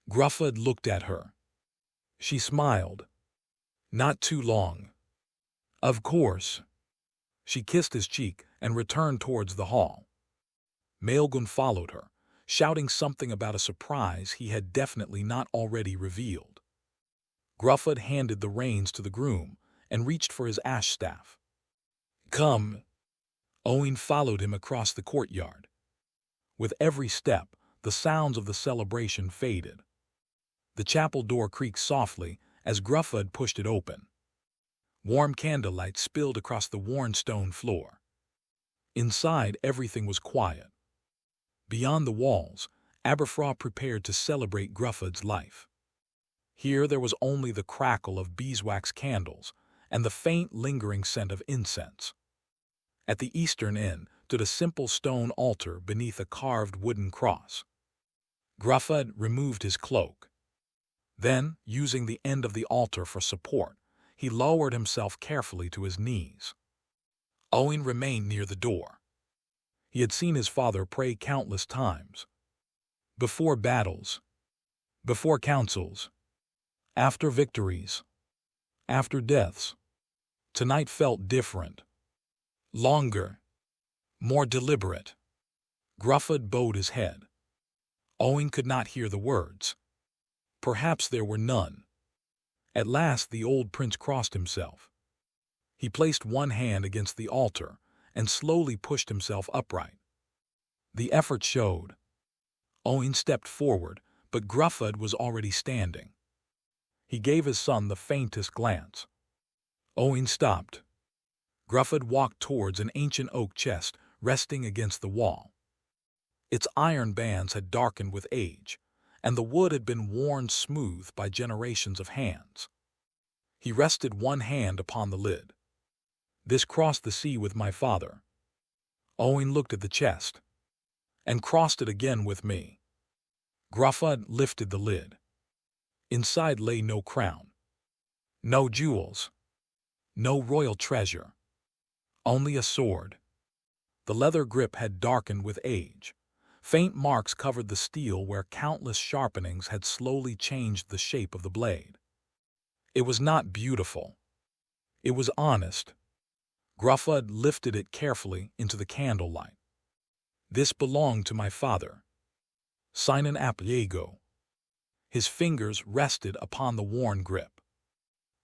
Gruffud looked at her. She smiled. Not too long. Of course. She kissed his cheek and returned towards the hall. Maelgwn followed her, shouting something about a surprise he had definitely not already revealed. Gruffud handed the reins to the groom and reached for his ash staff. Come. Owain followed him across the courtyard. With every step, the sounds of the celebration faded. The chapel door creaked softly as Gruffud pushed it open. Warm candlelight spilled across the worn stone floor. Inside, everything was quiet. Beyond the walls, Aberffraw prepared to celebrate Gruffud's life. Here there was only the crackle of beeswax candles and the faint lingering scent of incense. At the eastern end, stood a simple stone altar beneath a carved wooden cross. Gruffydd removed his cloak. Then, using the end of the altar for support, he lowered himself carefully to his knees. Owain remained near the door. He had seen his father pray countless times. Before battles, before councils, after victories, after deaths. Tonight felt different. Longer, more deliberate. Gruffydd bowed his head. Owain could not hear the words. Perhaps there were none. At last the old prince crossed himself. He placed one hand against the altar and slowly pushed himself upright. The effort showed. Owain stepped forward, but Gruffydd was already standing. He gave his son the faintest glance. Owain stopped. Gruffydd walked towards an ancient oak chest resting against the wall. Its iron bands had darkened with age, and the wood had been worn smooth by generations of hands. He rested one hand upon the lid. "This crossed the sea with my father." Owain looked at the chest. "And crossed it again with me." Gruffydd lifted the lid. Inside lay no crown, no jewels, no royal treasure. Only a sword. The leather grip had darkened with age. Faint marks covered the steel where countless sharpenings had slowly changed the shape of the blade. It was not beautiful. It was honest. Gruffydd lifted it carefully into the candlelight. "This belonged to my father, Sinan ap Iago." His fingers rested upon the worn grip.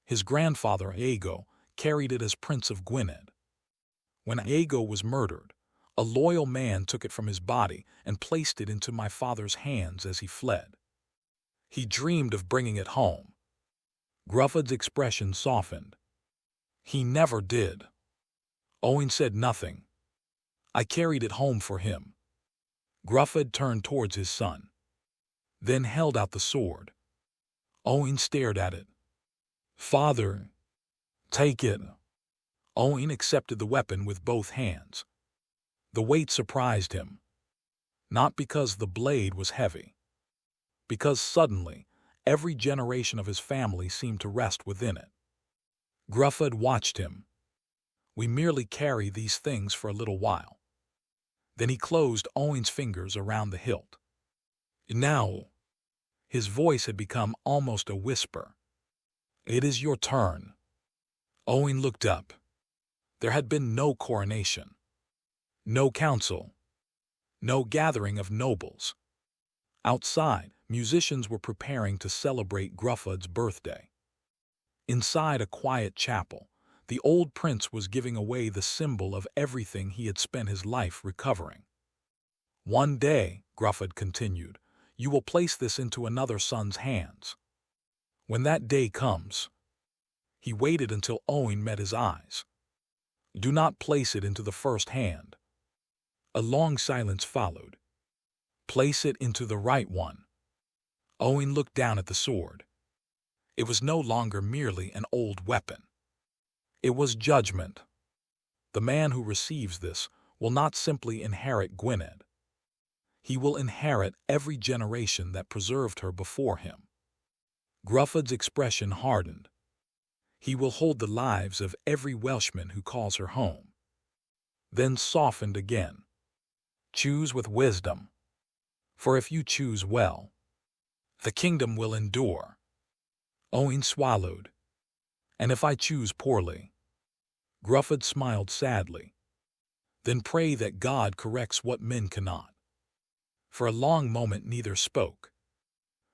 His grandfather Iago carried it as Prince of Gwynedd. When Iago was murdered, a loyal man took it from his body and placed it into my father's hands as he fled. He dreamed of bringing it home. Gruffydd's expression softened. "He never did." Owain said nothing. "I carried it home for him." Gruffydd turned towards his son, then held out the sword. Owain stared at it. "Father, take it." Owain accepted the weapon with both hands. The weight surprised him, not because the blade was heavy, because suddenly every generation of his family seemed to rest within it. Gruffydd watched him. "We merely carry these things for a little while." Then he closed Owain's fingers around the hilt. "Now," his voice had become almost a whisper, "it is your turn." Owain looked up. There had been no coronation, no council, no gathering of nobles. Outside, musicians were preparing to celebrate Gruffydd's birthday. Inside a quiet chapel, the old prince was giving away the symbol of everything he had spent his life recovering. "One day," Gruffydd continued, "you will place this into another son's hands. When that day comes—" He waited until Owain met his eyes. "Do not place it into the first hand." A long silence followed. "Place it into the right one." Owain looked down at the sword. It was no longer merely an old weapon. It was judgment. The man who receives this will not simply inherit Gwynedd. He will inherit every generation that preserved her before him. Gruffydd's expression hardened. He will hold the lives of every Welshman who calls her home. Then softened again. "Choose with wisdom. For if you choose well, the kingdom will endure." Owain swallowed. "And if I choose poorly?" Gruffydd smiled sadly. "Then pray that God corrects what men cannot." For a long moment neither spoke.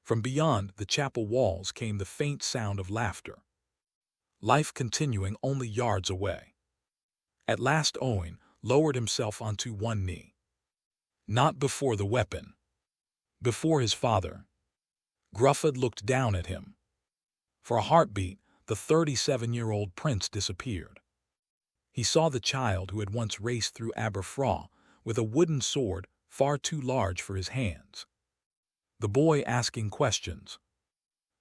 From beyond the chapel walls came the faint sound of laughter. Life continuing only yards away. At last Owain lowered himself onto one knee. Not before the weapon. Before his father. Gruffydd looked down at him. For a heartbeat, the 37-year-old prince disappeared. He saw the child who had once raced through Aberffraw with a wooden sword far too large for his hands. The boy asking questions.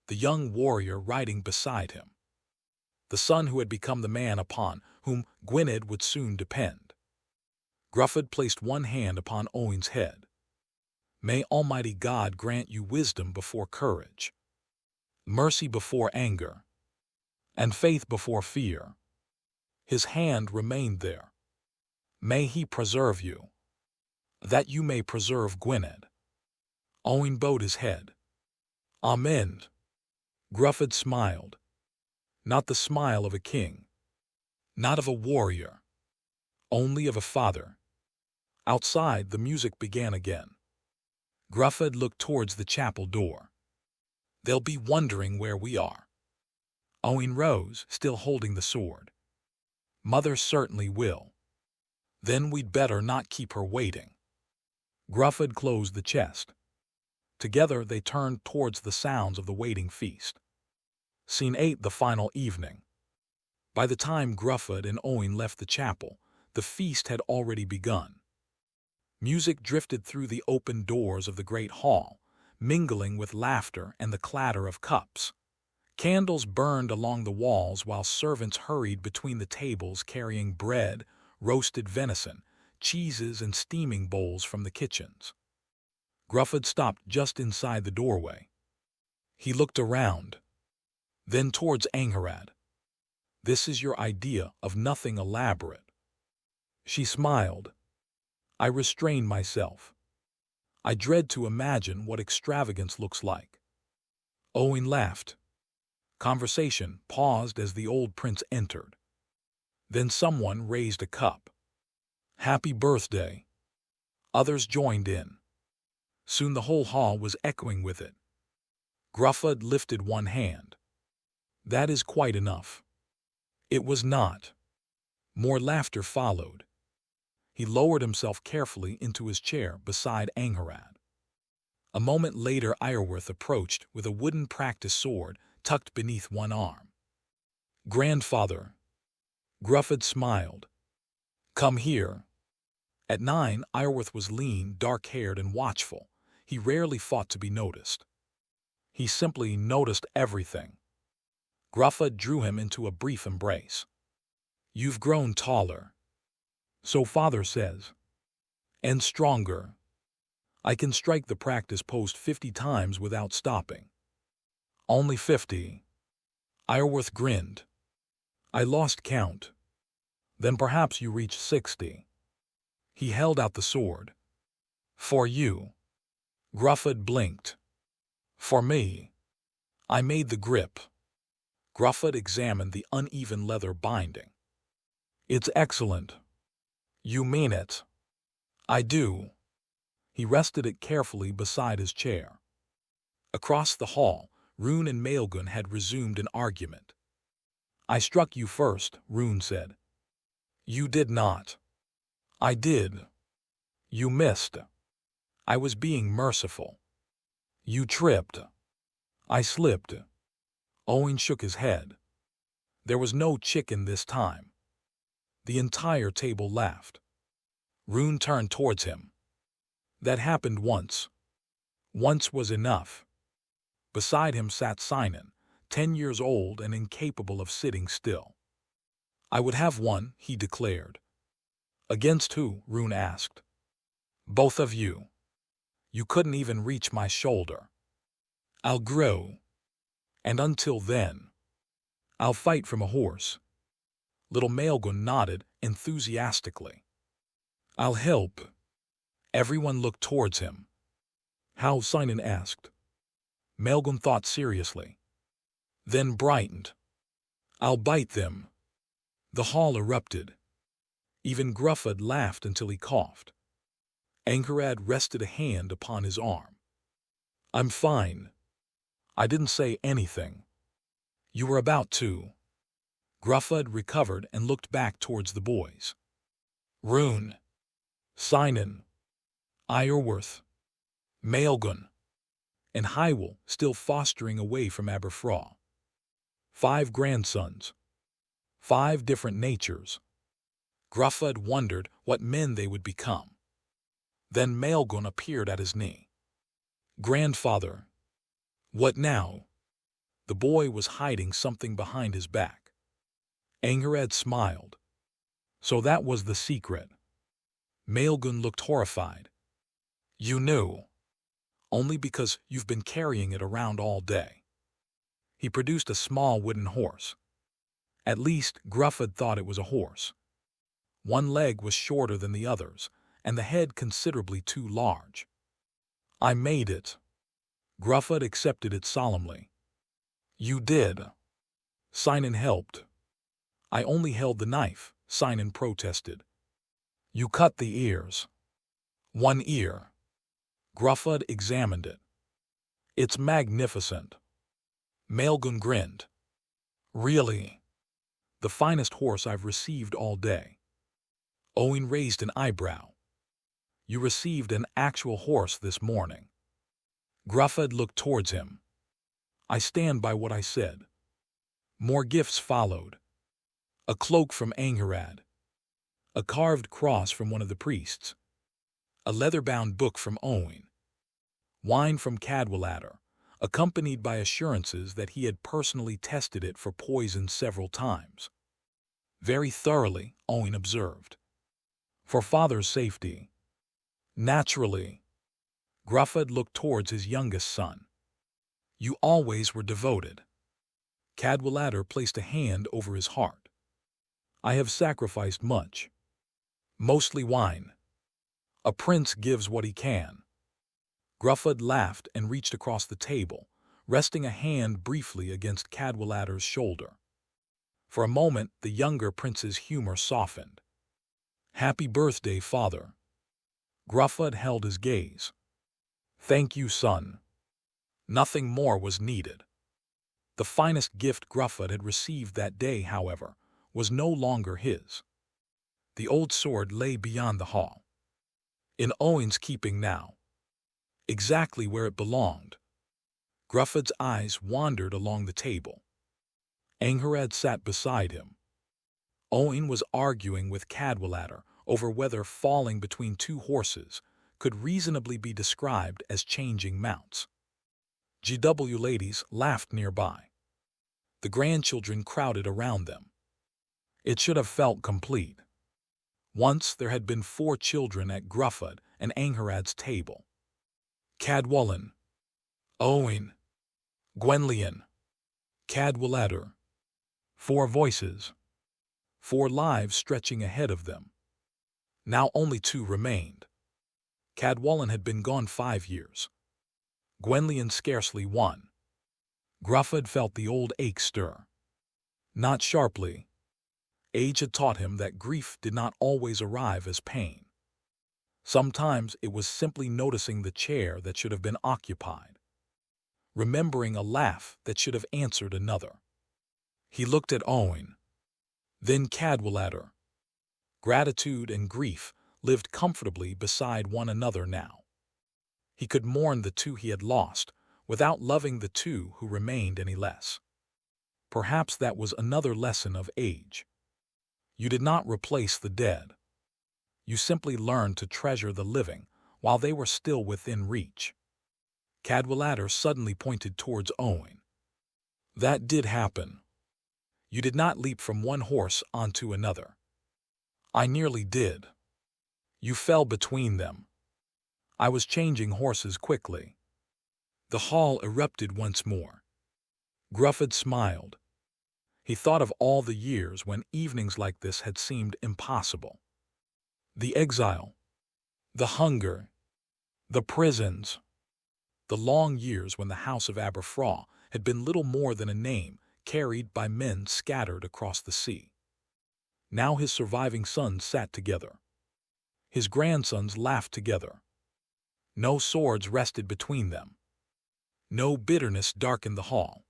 The young warrior riding beside him. The son who had become the man upon whom Gwynedd would soon depend. Gruffydd placed one hand upon Owen's head. May Almighty God grant you wisdom before courage, mercy before anger, and faith before fear. His hand remained there. May he preserve you, that you may preserve Gwynedd. Owen bowed his head. Amen. Gruffydd smiled. Not the smile of a king, not of a warrior, only of a father. Outside, the music began again. Gruffydd looked towards the chapel door. They'll be wondering where we are. Owen rose, still holding the sword. Mother certainly will. Then we'd better not keep her waiting. Gruffydd closed the chest. Together they turned towards the sounds of the waiting feast. Scene 8, the final evening. By the time Gruffydd and Owen left the chapel, the feast had already begun. Music drifted through the open doors of the great hall, mingling with laughter and the clatter of cups. Candles burned along the walls while servants hurried between the tables carrying bread, roasted venison, cheeses, and steaming bowls from the kitchens. Gruffydd stopped just inside the doorway. He looked around, then towards Angharad. This is your idea of nothing elaborate. She smiled. I restrained myself. I dread to imagine what extravagance looks like. Owen laughed. Conversation paused as the old prince entered. Then someone raised a cup. Happy birthday. Others joined in. Soon the whole hall was echoing with it. Gruffydd lifted one hand. That is quite enough. It was not. More laughter followed. He lowered himself carefully into his chair beside Angharad. A moment later Iorwerth approached with a wooden practice sword tucked beneath one arm. Grandfather. Gruffydd smiled. Come here. At 9, Iorwerth was lean, dark-haired, and watchful. He rarely fought to be noticed. He simply noticed everything. Gruffydd drew him into a brief embrace. You've grown taller. So father says. And stronger. I can strike the practice post 50 times without stopping. Only 50. Iorwerth grinned. I lost count. Then perhaps you reached 60. He held out the sword. For you. Gruffydd blinked. For me. I made the grip. Gruffydd examined the uneven leather binding. It's excellent. You mean it? I do. He rested it carefully beside his chair. Across the hall, Rune and Maelgwn had resumed an argument. I struck you first, Rune said. You did not. I did. You missed. I was being merciful. You tripped. I slipped. Owen shook his head. There was no chicken this time. The entire table laughed. Rune turned towards him. That happened once. Once was enough. Beside him sat Sinan, 10 years old and incapable of sitting still. I would have one, he declared. Against who? Rune asked. Both of you. You couldn't even reach my shoulder. I'll grow. And until then, I'll fight from a horse. Little Maelgwn nodded enthusiastically. I'll help. Everyone looked towards him. How? Sinan asked. Maelgwn thought seriously. Then brightened. I'll bite them. The hall erupted. Even Gruffydd laughed until he coughed. Angharad rested a hand upon his arm. I'm fine. I didn't say anything. You were about to. Gruffydd recovered and looked back towards the boys. Rune. Sinan. Iorwerth. Maelgwn. And Hywel, still fostering away from Aberffraw. 5 grandsons. 5 different natures. Gruffydd wondered what men they would become. Then Maelgwn appeared at his knee. Grandfather. What now? The boy was hiding something behind his back. Angharad smiled. So that was the secret. Maelgwn looked horrified. You knew. Only because you've been carrying it around all day. He produced a small wooden horse. At least, Gruffydd thought it was a horse. One leg was shorter than the others, and the head considerably too large. I made it. Gruffydd accepted it solemnly. You did. Cynan helped. I only held the knife, Cynan protested. You cut the ears. One ear. Gruffydd examined it. It's magnificent. Maelgwn grinned. Really? The finest horse I've received all day. Owen raised an eyebrow. You received an actual horse this morning. Gruffydd looked towards him. I stand by what I said. More gifts followed. A cloak from Angharad. A carved cross from one of the priests. A leather-bound book from Owen. Wine from Cadwallader, accompanied by assurances that he had personally tested it for poison several times. Very thoroughly, Owen observed. For father's safety. Naturally. Gruffydd looked towards his youngest son. You always were devoted. Cadwallader placed a hand over his heart. I have sacrificed much. Mostly wine. A prince gives what he can. Gruffydd laughed and reached across the table, resting a hand briefly against Cadwallader's shoulder. For a moment, the younger prince's humor softened. Happy birthday, father. Gruffydd held his gaze. Thank you, son. Nothing more was needed. The finest gift Gruffydd had received that day, however, was no longer his. The old sword lay beyond the hall. In Owen's keeping now. Exactly where it belonged. Gruffydd's eyes wandered along the table. Angharad sat beside him. Owen was arguing with Cadwallader over whether falling between two horses could reasonably be described as changing mounts. GW ladies laughed nearby. The grandchildren crowded around them. It should have felt complete. Once there had been 4 children at Gruffydd and Angharad's table. Cadwallon, Owen, Gwenllian, Cadwallader. 4 voices. 4 lives stretching ahead of them. Now only 2 remained. Cadwallon had been gone 5 years. Gwenllian scarcely 1. Gruffydd felt the old ache stir. Not sharply. Age had taught him that grief did not always arrive as pain. Sometimes it was simply noticing the chair that should have been occupied. Remembering a laugh that should have answered another. He looked at Owen. Then Cadwallader. Gratitude and grief lived comfortably beside one another now. He could mourn the 2 he had lost without loving the 2 who remained any less. Perhaps that was another lesson of age. You did not replace the dead. You simply learned to treasure the living while they were still within reach. Cadwallader suddenly pointed towards Owen. That did happen. You did not leap from one horse onto another. I nearly did. You fell between them. I was changing horses quickly. The hall erupted once more. Gruffydd smiled. He thought of all the years when evenings like this had seemed impossible. The exile, the hunger, the prisons, the long years when the house of Aberffraw had been little more than a name carried by men scattered across the sea. Now his surviving sons sat together. His grandsons laughed together. No swords rested between them. No bitterness darkened the hall.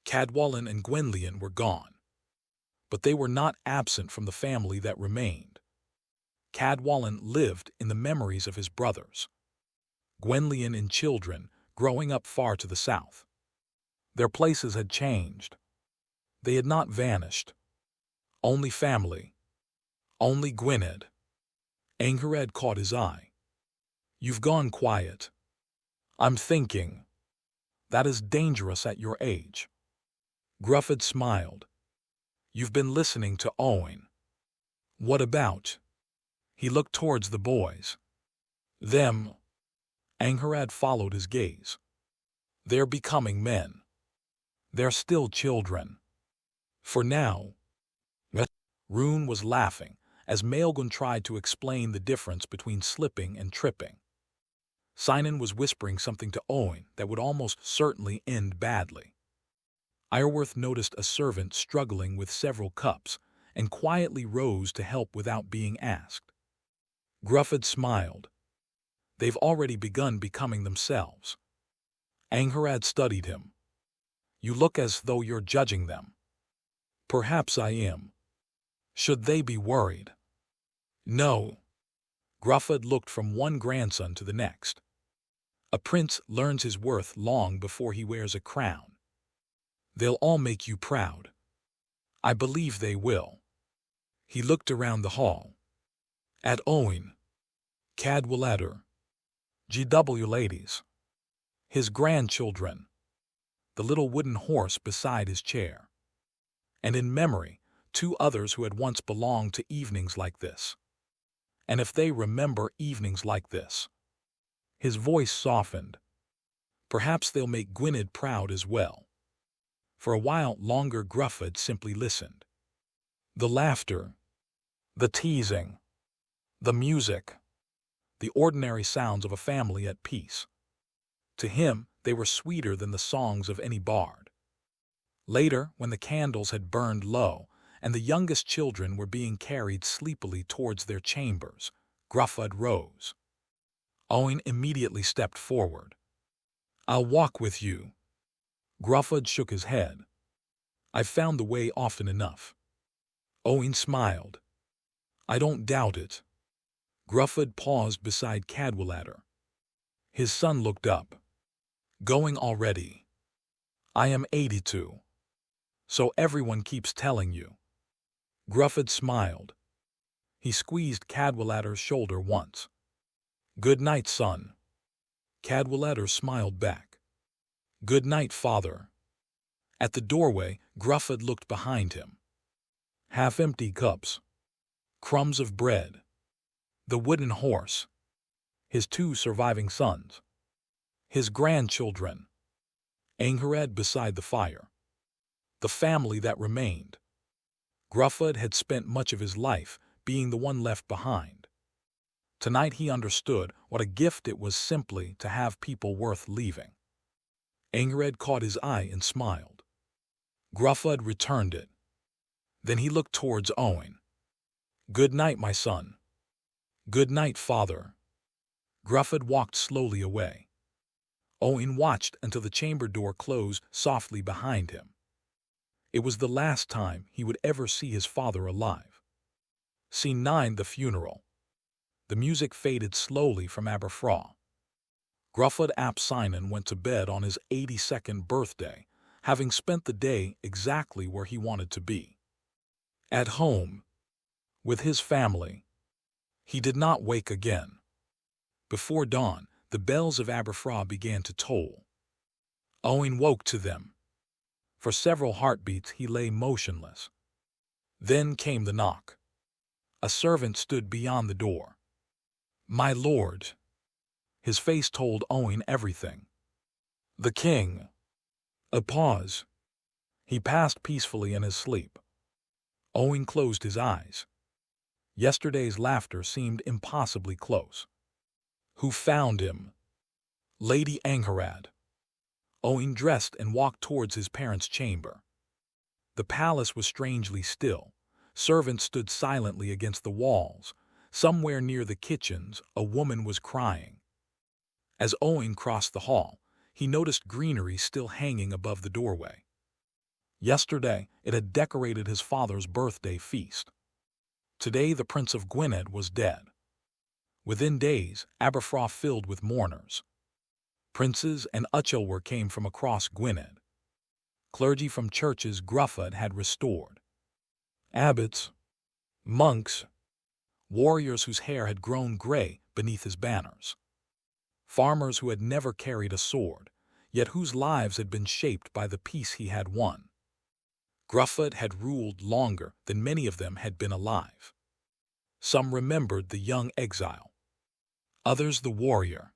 Cadwallon and Gwenllian were gone. But they were not absent from the family that remained. Cadwallon lived in the memories of his brothers. Gwenllian in children growing up far to the south. Their places had changed. They had not vanished. Only family. Only Gwynedd. Angharad caught his eye. You've gone quiet. I'm thinking. That is dangerous at your age. Gruffydd smiled. You've been listening to Owen. What about? He looked towards the boys. Them. Angharad followed his gaze. They're becoming men. They're still children. For now. Rune was laughing as Maelgun tried to explain the difference between slipping and tripping. Sinan was whispering something to Owen that would almost certainly end badly. Iorwerth noticed a servant struggling with several cups and quietly rose to help without being asked. Gruffydd smiled. They've already begun becoming themselves. Angharad studied him. You look as though you're judging them. Perhaps I am. Should they be worried? No. Gruffydd looked from one grandson to the next. A prince learns his worth long before he wears a crown. They'll all make you proud. I believe they will. He looked around the hall. At Owen. Cadwallader. GW ladies. His grandchildren. The little wooden horse beside his chair. And in memory, 2 others who had once belonged to evenings like this. And if they remember evenings like this. His voice softened. Perhaps they'll make Gwynedd proud as well. For a while longer Gruffydd simply listened. The laughter. The teasing. The music. The ordinary sounds of a family at peace. To him, they were sweeter than the songs of any bard. Later, when the candles had burned low, and the youngest children were being carried sleepily towards their chambers, Gruffydd rose. Owen immediately stepped forward. I'll walk with you. Gruffydd shook his head. I've found the way often enough. Owen smiled. I don't doubt it. Gruffydd paused beside Cadwallader. His son looked up. Going already. I am 82. So everyone keeps telling you. Gruffydd smiled. He squeezed Cadwallader's shoulder once. Good night, son. Cadwallader smiled back. Good night, father. At the doorway, Gruffydd looked behind him. Half-empty cups. Crumbs of bread. The wooden horse. His 2 surviving sons. His grandchildren. Angharad beside the fire. The family that remained. Gruffydd had spent much of his life being the one left behind. Tonight he understood what a gift it was simply to have people worth leaving. Angharad caught his eye and smiled. Gruffydd returned it. Then he looked towards Owen. Good night, my son. Good night, father. Gruffydd walked slowly away. Owen watched until the chamber door closed softly behind him. It was the last time he would ever see his father alive. Scene 9, the funeral. The music faded slowly from Aberffraw. Gruffydd ap Cynan went to bed on his 82nd birthday, having spent the day exactly where he wanted to be. At home. With his family. He did not wake again. Before dawn, the bells of Aberffraw began to toll. Owen woke to them. For several heartbeats he lay motionless. Then came the knock. A servant stood beyond the door. My lord. His face told Owen everything. The king. A pause. He passed peacefully in his sleep. Owen closed his eyes. Yesterday's laughter seemed impossibly close. Who found him? Lady Angharad. Owen dressed and walked towards his parents' chamber. The palace was strangely still. Servants stood silently against the walls. Somewhere near the kitchens, a woman was crying. As Owen crossed the hall, he noticed greenery still hanging above the doorway. Yesterday, it had decorated his father's birthday feast. Today, the Prince of Gwynedd was dead. Within days, Aberffraw filled with mourners. Princes and Uchelwer came from across Gwynedd. Clergy from churches Gruffydd had restored. Abbots, monks, warriors whose hair had grown gray beneath his banners. Farmers who had never carried a sword, yet whose lives had been shaped by the peace he had won. Gruffydd had ruled longer than many of them had been alive. Some remembered the young exile, others the warrior.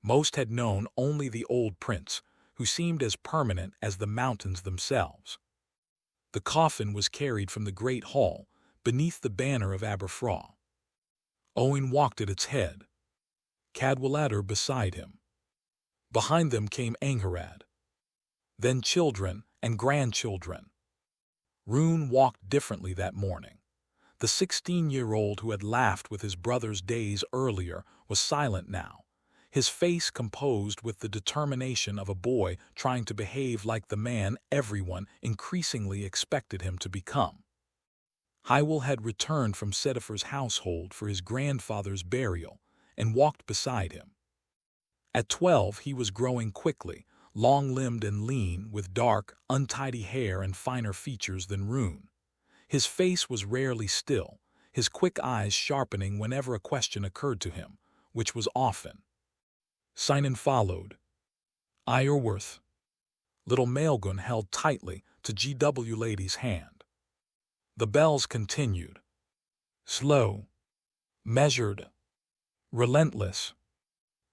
Most had known only the old prince, who seemed as permanent as the mountains themselves. The coffin was carried from the great hall, beneath the banner of Aberffraw. Owen walked at its head, Cadwallader beside him. Behind them came Angharad, then children and grandchildren. Rune walked differently that morning. The 16-year-old who had laughed with his brothers days earlier was silent now, his face composed with the determination of a boy trying to behave like the man everyone increasingly expected him to become. Hywel had returned from Setifer's household for his grandfather's burial and walked beside him. At 12 he was growing quickly, long-limbed and lean, with dark, untidy hair and finer features than Rune. His face was rarely still, his quick eyes sharpening whenever a question occurred to him, which was often. Sinan followed. Iorwerth. Little Maelgun held tightly to G.W. Lady's hand. The bells continued. Slow, measured, relentless.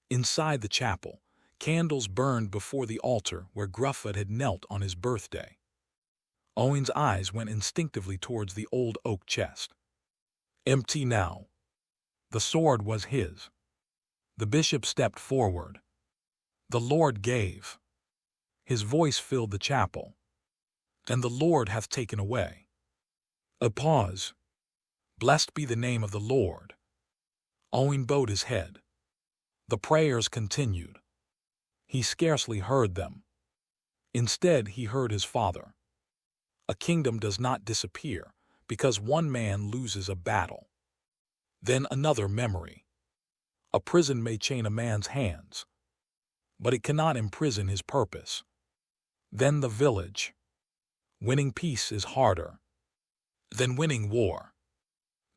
Inside the chapel, candles burned before the altar where Gruffud had knelt on his birthday. Owen's eyes went instinctively towards the old oak chest. Empty now. The sword was his. The bishop stepped forward. The Lord gave. His voice filled the chapel. And the Lord hath taken away. A pause. Blessed be the name of the Lord. Owen bowed his head. The prayers continued. He scarcely heard them. Instead, he heard his father. A kingdom does not disappear because one man loses a battle. Then another memory. A prison may chain a man's hands, but it cannot imprison his purpose. Then the village. Winning peace is harder than winning war.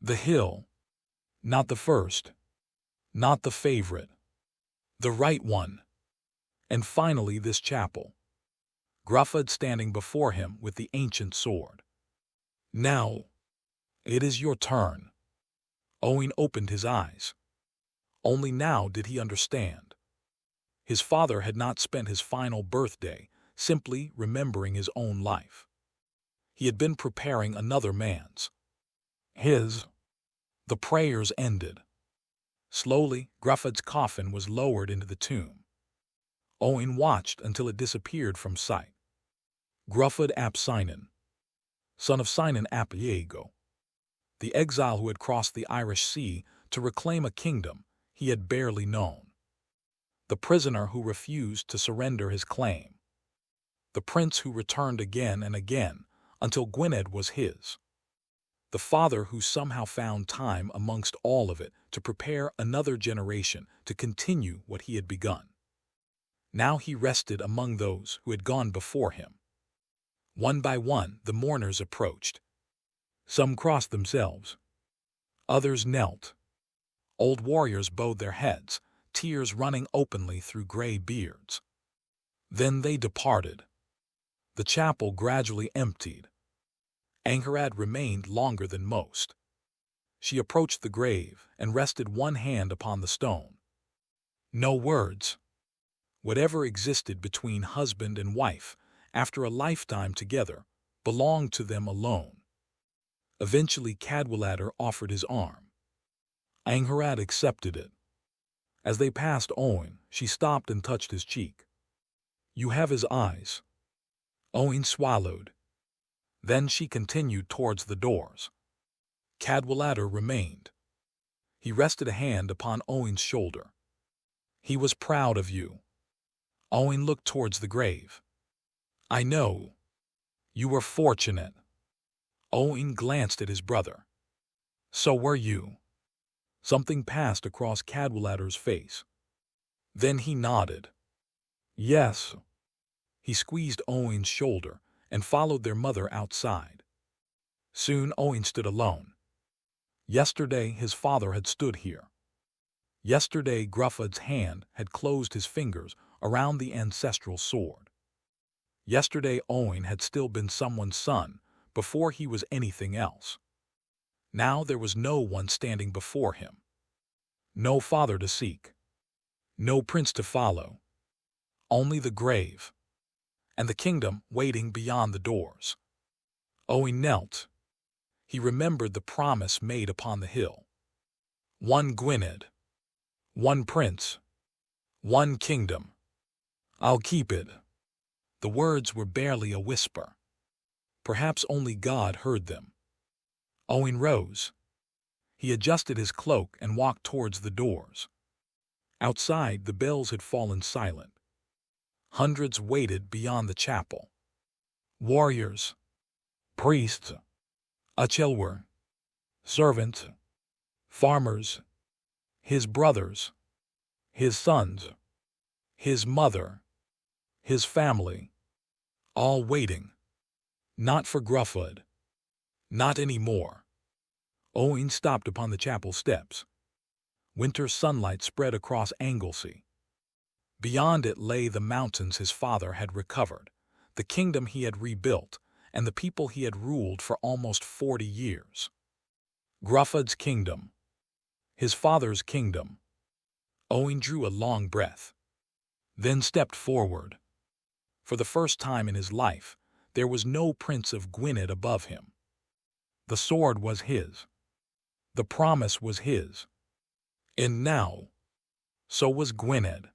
The hill. Not the first. Not the favorite. The right one. And finally this chapel. Gruffud standing before him with the ancient sword. Now, it is your turn. Owen opened his eyes. Only now did he understand. His father had not spent his final birthday simply remembering his own life. He had been preparing another man's. His. The prayers ended. Slowly, Gruffud's coffin was lowered into the tomb. Owen watched until it disappeared from sight. Gruffud ap Sinan, son of Sinan ap Iago, the exile who had crossed the Irish Sea to reclaim a kingdom he had barely known. The prisoner who refused to surrender his claim. The prince who returned again and again until Gwynedd was his. The father who somehow found time amongst all of it to prepare another generation to continue what he had begun. Now he rested among those who had gone before him. One by one the mourners approached. Some crossed themselves. Others knelt. Old warriors bowed their heads, tears running openly through gray beards. Then they departed. The chapel gradually emptied. Angharad remained longer than most. She approached the grave and rested one hand upon the stone. No words. Whatever existed between husband and wife, after a lifetime together, belonged to them alone. Eventually Cadwallader offered his arm. Angharad accepted it. As they passed Owen, she stopped and touched his cheek. You have his eyes. Owen swallowed. Then she continued towards the doors. Cadwallader remained. He rested a hand upon Owen's shoulder. He was proud of you. Owen looked towards the grave. I know. You were fortunate. Owen glanced at his brother. So were you. Something passed across Cadwallader's face. Then he nodded. Yes. He squeezed Owen's shoulder and followed their mother outside. Soon Owen stood alone. Yesterday his father had stood here. Yesterday Gruffud's hand had closed his fingers around the ancestral sword. Yesterday Owen had still been someone's son before he was anything else. Now there was no one standing before him. No father to seek. No prince to follow. Only the grave. And the kingdom waiting beyond the doors. Owain knelt. He remembered the promise made upon the hill. One Gwynedd. One prince. One kingdom. I'll keep it. The words were barely a whisper. Perhaps only God heard them. Owain rose. He adjusted his cloak and walked towards the doors. Outside, the bells had fallen silent. Hundreds waited beyond the chapel. Warriors, priests, achilwer, servants, farmers, his brothers, his sons, his mother, his family, all waiting. Not for Gruffud. Not any more. Owain stopped upon the chapel steps. Winter sunlight spread across Anglesey. Beyond it lay the mountains his father had recovered, the kingdom he had rebuilt, and the people he had ruled for almost 40 years. Gruffud's kingdom. His father's kingdom. Owain drew a long breath, then stepped forward. For the first time in his life, there was no Prince of Gwynedd above him. The sword was his. The promise was his. And now, so was Gwynedd.